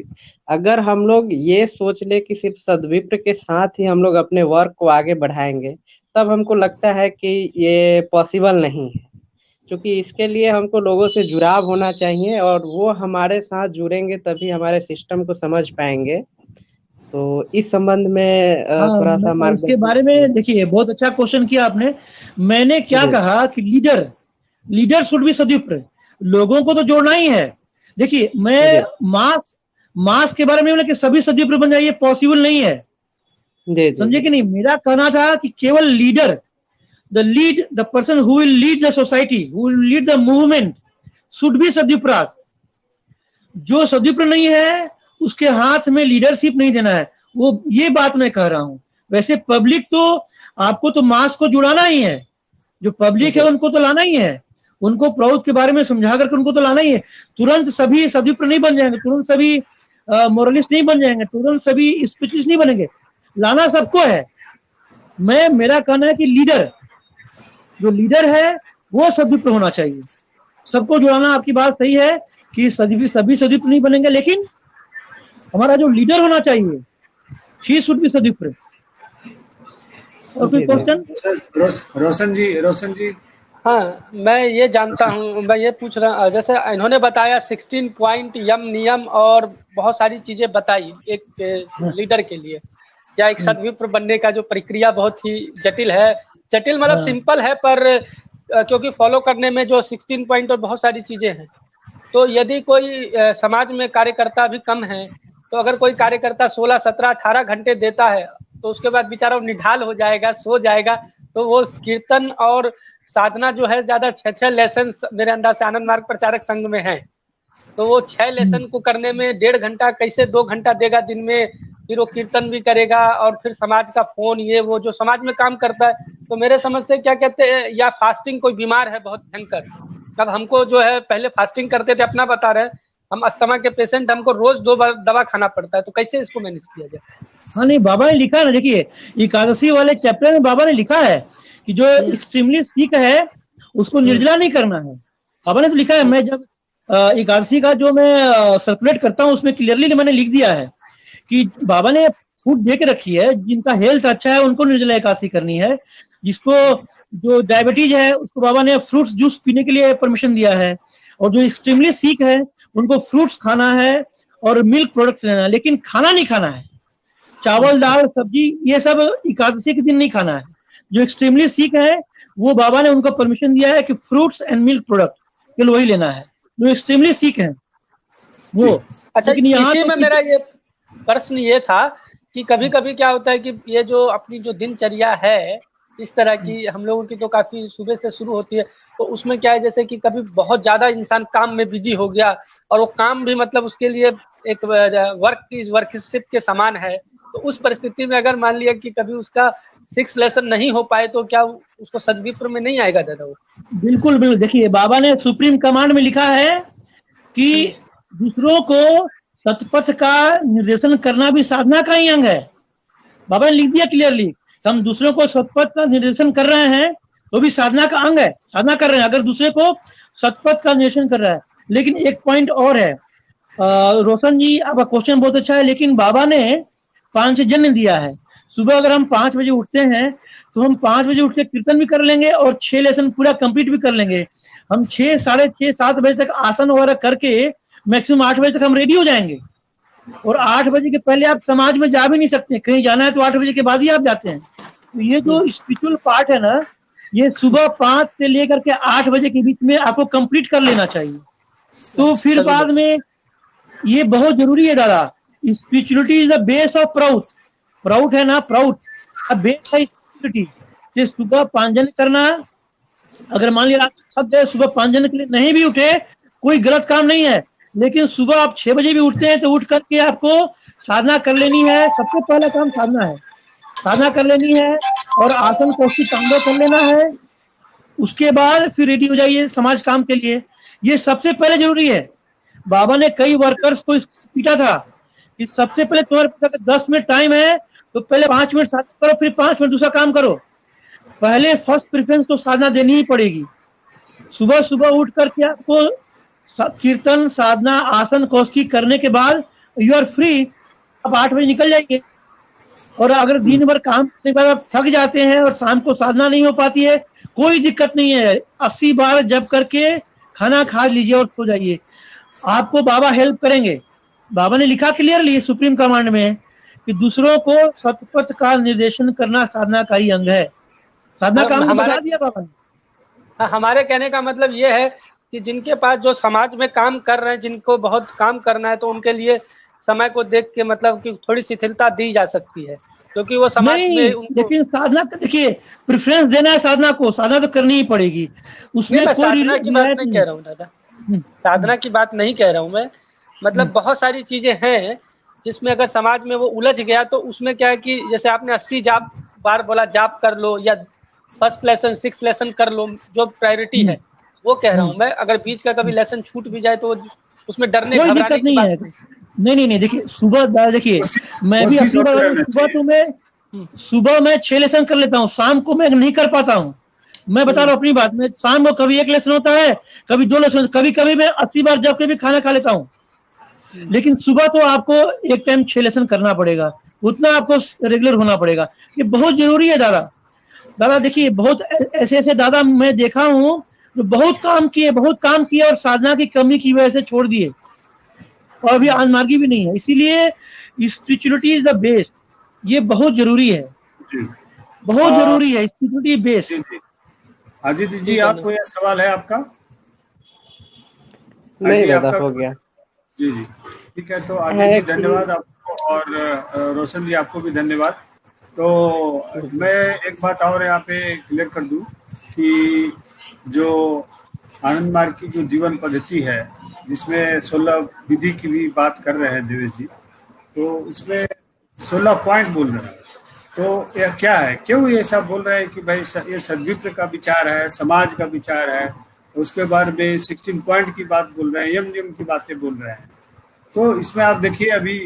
अगर हम लोग ये सोच ले कि सिर्फ सदविप्र के साथ ही हम लोग अपने वर्क को आगे बढ़ाएंगे, तब हमको लगता है कि ये पॉसिबल नहीं है, क्योंकि इसके लिए हमको लोगों से जुड़ाव होना चाहिए और वो हमारे साथ जुड़ेंगे तभी हमारे सिस्टम को समझ पाएंगे। तो इस संबंध में थोड़ा सा हाँ, इसके मार्गदर्शन। बारे में देखिए, बहुत अच्छा क्वेश्चन किया आपने। मैंने क्या जी कहा कि लीडर शुड बी सदविप्र, लोगों को तो जोड़ना ही है। देखिए, मैं जी मास के बारे में बोला कि सभी सदविप्र बन जाइए, पॉसिबल नहीं है, जी जी समझे कि नहीं? मेरा कहना था कि केवल leader, the person who will lead the society, who will lead the movement should be sadvipra. जो सदविप्र नहीं है उसके हाथ में लीडरशिप नहीं देना है, वो ये बात मैं कह रहा हूं। वैसे पब्लिक तो, आपको तो मास को जुड़ाना ही है, जो पब्लिक है जी उनको तो लाना ही है, उनको प्रौध के बारे में समझा करके उनको तो लाना ही है। तुरंत सभी सदविप्र नहीं बन जाएंगे, तुरंत सभी मोरलिस्ट नहीं बन जाएंगे, तुरंत सभी स्पिरिचुअलिस्ट नहीं बनेंगे, लाना सबको है। मेरा कहना है कि जो लीडर है वो सदविप्र होना चाहिए, सबको जुड़ाना। आपकी बात सही है कि सभी सदविप्र नहीं बनेंगे, लेकिन हमारा जो लीडर होना चाहिए, ही शुड बी सदविप्र। और कोई क्वेश्चन? रोशन जी हाँ, मैं ये जानता हूँ, मैं ये पूछ रहा, जैसे इन्होंने बताया 16 पॉइंट नियम और बहुत सारी चीजें बताई एक लीडर के लिए, या एक सद्विप्र बनने का जो प्रक्रिया बहुत ही जटिल है, जटिल मतलब सिंपल है, पर क्योंकि फॉलो करने में जो 16 पॉइंट और बहुत सारी चीजें हैं, तो यदि कोई समाज में कार्यकर्ता भी कम है, तो अगर कोई कार्यकर्ता 16, 17, 18 घंटे देता है, तो उसके बाद बेचारा निढाल हो जाएगा, सो जाएगा, तो वो कीर्तन और साधना जो है ज्यादा 6 लेसन मेरे अंदाज से आनंद मार्ग प्रचारक संघ में है, तो वो 6 लेसन को करने में 1.5 घंटा कैसे 2 घंटा देगा दिन में, फिर वो कीर्तन भी करेगा और फिर समाज का फोन ये वो जो समाज में काम करता है। तो मेरे समझ से क्या कहते हैं, या फास्टिंग कोई बीमार है बहुत भयंकर, अब हमको जो है पहले फास्टिंग करते थे, अपना बता रहे हैं, हम अस्थमा के पेशेंट, हमको रोज 2 बार दवा खाना पड़ता है, तो कैसे इसको मैनेज किया जाए? हाँ नहीं, बाबा ने लिखा है ना, देखिए एकादशी वाले चैप्टर में बाबा ने लिखा है कि जो एक्सट्रीमली सीक है उसको निर्जला नहीं करना है। बाबा ने तो लिखा है, मैं जब एकादशी का जो मैं सर्कुलेट करता हूँ उसमें क्लियरली मैंने लिख दिया है कि बाबा ने फूड दे के रखी है, जिनका हेल्थ अच्छा है उनको निर्जला एकादशी करनी है, जिसको जो डायबिटीज है उसको बाबा ने फ्रूट्स जूस पीने के लिए परमिशन दिया है, और जो एक्सट्रीमली सीक है उनको फ्रूट्स खाना है और मिल्क प्रोडक्ट्स लेना है, लेकिन खाना नहीं खाना है, चावल दाल सब्जी ये सब एकादशी के दिन नहीं खाना है। जो एक्सट्रीमली सीक है वो बाबा ने उनको परमिशन दिया है कि फ्रूट्स एंड मिल्क प्रोडक्ट केवल वही लेना है, जो एक्सट्रीमली सीक है वो। अच्छा, इसी में मेरा ये प्रश्न ये था कि कभी कभी क्या होता है कि ये जो अपनी जो दिनचर्या है इस तरह की हम लोगों की तो काफी सुबह से शुरू होती है, तो उसमें क्या है जैसे कि कभी बहुत ज्यादा इंसान काम में बिजी हो गया और वो काम भी मतलब उसके लिए एक वर्कशिप के समान है, तो उस परिस्थिति में अगर मान लिया कि कभी उसका 6 लेसन नहीं हो पाए तो क्या उसको सद्विप्र में नहीं आएगा दादा वो? बिल्कुल बिल्कुल, देखिए बाबा ने सुप्रीम कमांड में लिखा है कि दूसरों को सतपथ का निर्देशन करना भी साधना का ही अंग है। बाबा ने लिख दिया क्लियरली, हम दूसरों को सतपथ का निर्देशन कर रहे हैं तो भी साधना का अंग है, साधना कर रहे हैं अगर दूसरे को सतपथ का निर्देशन कर रहा है। लेकिन एक पॉइंट और है, रोशन जी आपका क्वेश्चन बहुत अच्छा है, लेकिन बाबा ने 5 से जन्म दिया है। सुबह अगर हम 5 बजे उठते हैं तो हम 5 बजे उठ के कीर्तन भी कर लेंगे और 6 लेसन पूरा कंप्लीट भी कर लेंगे। हम 6, 6:30, 7 बजे तक आसन वगैरह करके मैक्सिमम 8 बजे तक हम रेडी हो जाएंगे, और 8 बजे के पहले आप समाज में जा भी नहीं सकते, कहीं जाना है तो 8 बजे के बाद ही आप जाते हैं। तो ये जो स्पिरिचुअल पार्ट है ना, ये सुबह 5 से लेकर के 8 बजे के बीच में आपको कंप्लीट कर लेना चाहिए। तो फिर बाद में ये बहुत जरूरी है दादा, spirituality is the base of proud. Proud है ना, प्राउड बेस है स्पिरिचुअलिटी। सुबह पांजन करना, अगर मान लिया आप थक गए सुबह पांजन के लिए नहीं भी उठे, कोई गलत काम नहीं है, लेकिन सुबह आप 6 बजे भी उठते हैं तो उठ करके आपको साधना कर लेनी है। सबसे पहला काम साधना है, साधना कर लेनी है और आसन कोष्ठी तांडव कर लेना है। उसके बाद फिर रेडी हो जाइए समाज काम के लिए, ये सबसे पहले जरूरी है। बाबा ने कई वर्कर्स को पीटा था कि सबसे पहले तुम्हारे पास 10 मिनट टाइम है तो पहले 5 मिनट साधना करो, फिर 5 मिनट दूसरा काम करो। पहले फर्स्ट प्रेफरेंस तो साधना देनी ही पड़ेगी। सुबह सुबह उठ करके आपको कीर्तन साधना आसन कोष्ठी करने के बाद यू आर फ्री, आप 8 बजे निकल जाएंगे। और अगर दिन भर काम करने के बाद आप थक जाते हैं और शाम को साधना नहीं हो पाती है, कोई दिक्कत नहीं है, 80 बार जप करके खाना खा लीजिए और सो जाइए, आपको बाबा हेल्प करेंगे। बाबा ने लिखा क्लियरली सुप्रीम कमांड में कि दूसरों को सतपथ का निर्देशन करना साधना का ही अंग है। साधना का अंग बता दिया बाबा ने। हमारे कहने का मतलब ये है कि जिनके पास जो समाज में काम कर रहे हैं, जिनको बहुत काम करना है, तो उनके लिए समय को देख के मतलब कि थोड़ी शिथिलता दी जा सकती है, क्योंकि वो समाज में उनको... लेकिन साधना देखिए प्रेफरेंस देना है साधना को, साधना तो करनी ही पड़ेगी। उसमें कोई साधना की बात नहीं कह रहा हूँ दादा, साधना की बात नहीं कह रहा हूँ मैं, मतलब बहुत सारी चीजें हैं जिसमें अगर समाज में वो उलझ गया तो उसमें क्या है कि जैसे आपने 80 बार बोला जाप कर लो या फर्स्ट लेसन 6 लेसन कर लो, जो प्रायोरिटी है वो कह रहा हूँ मैं। अगर बीच का कभी लेसन छूट भी जाए तो उसमें डरने घबराने की बात नहीं। देखिए सुबह देखिए मैं भी अपनी सुबह तो मैं सुबह में 6 लेसन कर लेता हूँ, शाम को मैं नहीं कर पाता हूँ। मैं बता रहा हूँ अपनी बात में, शाम को कभी 1 लेसन होता है, कभी 2 लेसन, कभी कभी मैं 80 बार जब के भी खाना खा लेता हूँ। लेकिन सुबह तो आपको एक टाइम 6 लेसन करना पड़ेगा, उतना आपको रेगुलर होना पड़ेगा, ये बहुत जरूरी है दादा। दादा देखिए बहुत ऐसे ऐसे दादा मैं देखा हूँ जो बहुत काम किए और साधना की कमी की वजह से छोड़ दिए और अभी आनमार्गी भी नहीं है। इसीलिए स्पिरिचुअलिटी इज द बेस, ये बहुत जरूरी है, जी बहुत आ, जरूरी है स्पिरिचुअलिटी बेस। जी जी आदित्य जी, ठीक है ना। आपको यह सवाल है आपका? नहीं जी दादा, आपका? हो गया जी जी ठीक है। तो है आदित्य जी कि धन्यवाद आपको, और रोशन जी आपको भी धन्यवाद। तो मैं एक बात और यहाँ पे क्लियर कर दूं कि जो आनंद मार्ग की जो जीवन पद्धति है, जिसमें 16 विधि की भी बात कर रहे हैं देवेश जी, तो उसमें 16 पॉइंट बोल रहे हैं। तो यह क्या है, क्यों ये सब बोल रहे हैं कि भाई ये सद्विप्र का विचार है, समाज का विचार है। उसके बाद में 16 पॉइंट की बात बोल रहे हैं, यम नियम की बातें बोल रहे हैं। तो इसमें आप देखिए, अभी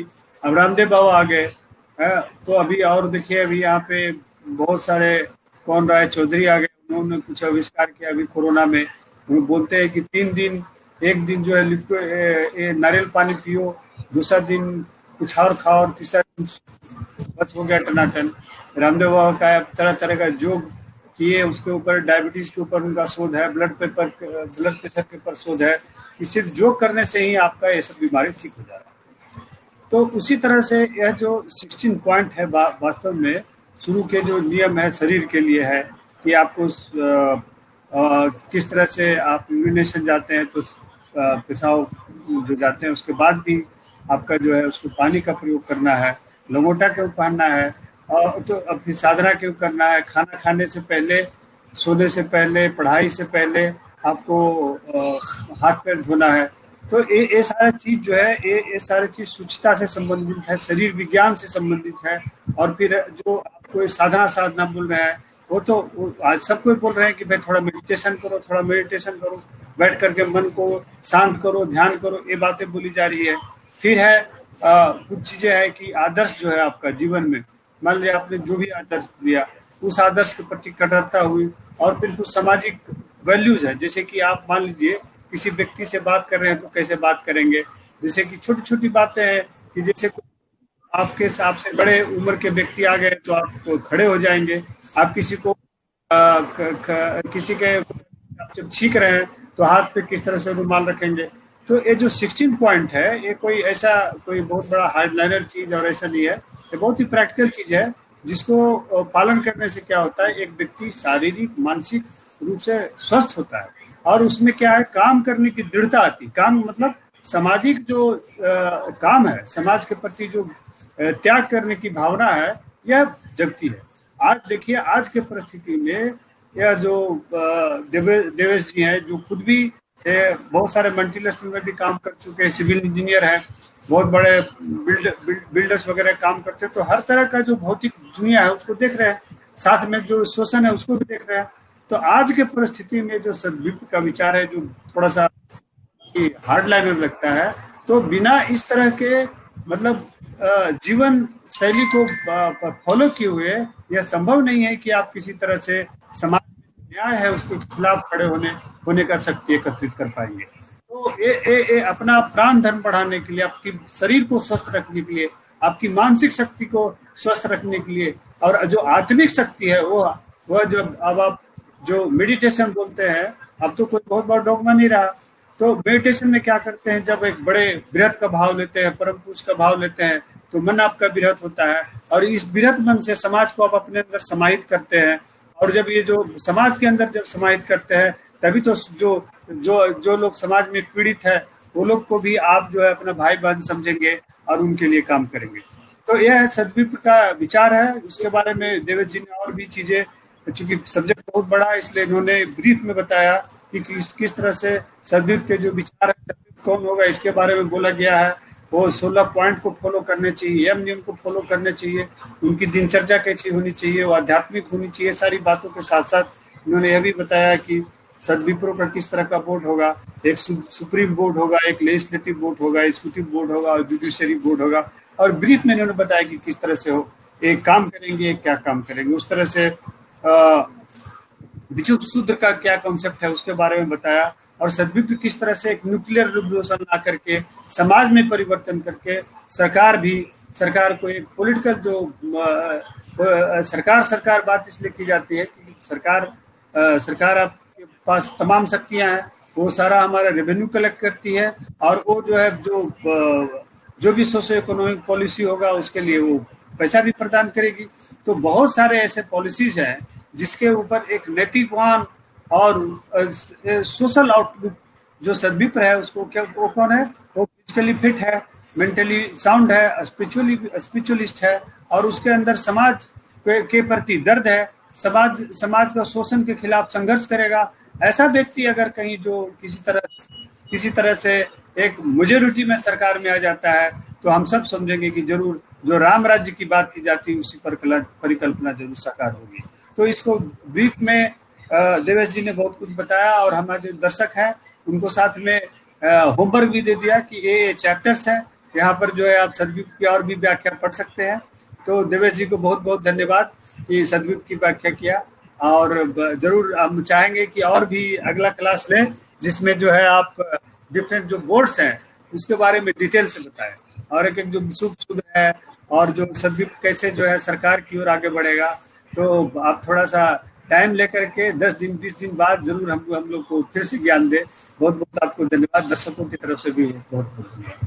अब रामदेव बाबा आ गए हैं, तो अभी और देखिए, अभी यहाँ पे बहुत सारे कौन राय चौधरी आ गए, उन्होंने कुछ आविष्कार किया अभी कोरोना में। वो बोलते हैं कि 3 दिन, एक दिन जो है लिक्विड नारियल पानी पियो, दूसरा दिन कुछ और खाओ, और तीसरा दिन बस हो गया टनाटन। रामदेव बाबा का तरह तरह का योग किए, उसके ऊपर डायबिटीज के ऊपर उनका शोध है, ब्लड प्रेशर के ऊपर शोध है कि सिर्फ योग करने से ही आपका ये सब बीमारी ठीक हो जा रहा है। तो उसी तरह से यह जो 16 पॉइंट है वास्तव में शुरू के जो नियम है शरीर के लिए है कि आपको किस तरह से आप यूरिनेशन जाते हैं तो पेशाब जो जाते हैं उसके बाद भी आपका जो है उसको पानी का प्रयोग करना है, लंगोटा क्यों पहनना है, और तो अपनी साधना क्यों करना है, खाना खाने से पहले, सोने से पहले, पढ़ाई से पहले आपको हाथ पैर धोना है। तो ये सारा चीज जो है, ये सारी चीज शुचिता से संबंधित है, शरीर विज्ञान से संबंधित है। और फिर जो आपको साधना बोल रहे हैं, वो तो आज सब कोई बोल रहे हैं कि भाई थोड़ा मेडिटेशन करो, थोड़ा मेडिटेशन करो, बैठ करके मन को शांत करो, ध्यान करो, ये बातें बोली जा रही है। फिर है कुछ चीजें है कि आदर्श जो है आपका जीवन में, मान लिया आपने जो भी आदर्श दिया, उस आदर्श के प्रति कठोरता हुई। और फिर कुछ सामाजिक वैल्यूज है, जैसे कि आप मान लीजिए किसी व्यक्ति से बात कर रहे हैं तो कैसे बात करेंगे, जैसे कि छोटी छोटी बातें हैं कि जैसे आपके हिसाब से बड़े उम्र के व्यक्ति आ गए तो आप खड़े हो जाएंगे, आप किसी को किसी के आप जब छींक रहे हैं तो हाथ पे किस तरह से रुमाल रखेंगे। तो ये जो 16 पॉइंट है, ये कोई ऐसा कोई बहुत बड़ा हार्डलाइनर चीज और ऐसा नहीं है, ये बहुत ही प्रैक्टिकल चीज है, जिसको पालन करने से क्या होता है, एक व्यक्ति शारीरिक मानसिक रूप से स्वस्थ होता है, और उसमें क्या है, काम करने की दृढ़ता आती। काम मतलब सामाजिक जो काम है, समाज के प्रति जो त्याग करने की भावना है, यह जगती है। आज देखिए, आज के परिस्थिति में यह जो देवेश जी हैं, जो खुद भी बहुत सारे मल्टीनेशनल में भी काम कर चुके हैं, सिविल इंजीनियर हैं, बहुत बड़े बिल्डर्स वगैरह काम करते हैं, तो हर तरह का जो भौतिक दुनिया है उसको देख रहे हैं, साथ में जो शोषण है उसको भी देख रहे हैं। तो आज के परिस्थिति में जो सद्विप्र का विचार है, जो थोड़ा सा हार्डलाइनर लगता है, तो बिना इस तरह के मतलब जीवन शैली को फॉलो किए हुए यह संभव नहीं है कि आप किसी तरह से समाज में न्याय है उसके खिलाफ खड़े होने का शक्ति एकत्रित कर पाएंगे। तो ये अपना प्राण धर्म बढ़ाने के लिए, आपकी शरीर को स्वस्थ रखने के लिए, आपकी मानसिक शक्ति को स्वस्थ रखने के लिए, और जो आत्मिक शक्ति है वह जो अब आप जो मेडिटेशन बोलते हैं, अब तो कोई बहुत बड़ा डॉगमा नहीं रहा। तो मेडिटेशन में क्या करते हैं, जब एक बड़े बृहत का भाव लेते हैं, परम पुरुष का भाव लेते हैं, तो मन आपका बृहत होता है, और इस बृहत मन से समाज को आप अपने अंदर समाहित करते हैं। और जब ये जो समाज के अंदर जब समाहित करते हैं, तभी तो जो लोग समाज में पीड़ित है, वो लोग को भी आप जो है अपना भाई बहन समझेंगे और उनके लिए काम करेंगे। तो यह सद्विप्र का विचार है। उसके बारे में देवेश जी ने और भी चीजें, चूंकि सब्जेक्ट बहुत बड़ा है इसलिए इन्होंने ब्रीफ में बताया कि किस तरह से सद्विप्र के जो विचार है, सद्विप्र कौन होगा, इसके बारे में बोला गया है। वो 16 पॉइंट को फॉलो करने चाहिए, यम नियम को फॉलो करने चाहिए, उनकी दिनचर्या कैसी होनी चाहिए, वो आध्यात्मिक होनी चाहिए। सारी बातों के साथ साथ इन्होंने यह भी बताया कि सद्विप्रों का किस तरह का बोर्ड होगा, एक सुप्रीम बोर्ड होगा, एक लेजिस्लेटिव बोर्ड होगा, एग्जीक्यूटिव बोर्ड होगा और जुडिशियरी बोर्ड होगा। और ब्रीफ में इन्होंने बताया कि किस तरह से हो, एक काम करेंगे, एक क्या काम करेंगे। उस तरह से विचुत सूत्र का क्या कॉन्सेप्ट है उसके बारे में बताया। और सद्विप्र किस तरह से एक न्यूक्लियर रिवोल्यूशन ला करके समाज में परिवर्तन करके सरकार को एक पॉलिटिकल जो सरकार बात इसलिए की जाती है कि सरकार आपके पास तमाम शक्तियां हैं, वो सारा हमारा रेवेन्यू कलेक्ट करती है और वो जो है जो भी सोशो इकोनॉमिक पॉलिसी होगा उसके लिए वो पैसा भी प्रदान करेगी। तो बहुत सारे ऐसे पॉलिसीज हैं जिसके ऊपर एक नैतिकवान और सोशल आउटलुक जो सद्विप्र है उसको वो कौन है, वो फिजिकली फिट है, मेंटली साउंड है, स्पिरिचुअलिस्ट है और उसके अंदर समाज के प्रति दर्द है, समाज का शोषण के खिलाफ संघर्ष करेगा। ऐसा व्यक्ति अगर कहीं जो किसी तरह से एक मेजॉरिटी में सरकार में आ जाता है तो हम सब समझेंगे कि जरूर जो राम राज्य की बात की जाती है उसी परिकल्पना जरूर साकार होगी। तो इसको ब्रीफ में देवेश जी ने बहुत कुछ बताया और हमारे जो दर्शक हैं उनको साथ में होमवर्क भी दे दिया कि ये चैप्टर्स हैं, यहाँ पर जो है आप सद्विप्र की और भी व्याख्या पढ़ सकते हैं। तो देवेश जी को बहुत बहुत धन्यवाद कि सद्विप्र की व्याख्या किया और जरूर हम चाहेंगे कि और भी अगला क्लास लें जिसमें जो है आप डिफरेंट जो बोर्ड्स हैं उसके बारे में डिटेल से बताएं और एक जो शुद्ध है और जो सद्विप्र कैसे जो है सरकार की ओर आगे बढ़ेगा। तो आप थोड़ा सा टाइम लेकर के 10 दिन 20 दिन बाद जरूर हम लोग को फिर से ज्ञान दें। बहुत बहुत आपको धन्यवाद, दर्शकों की तरफ से भी बहुत बहुत धन्यवाद।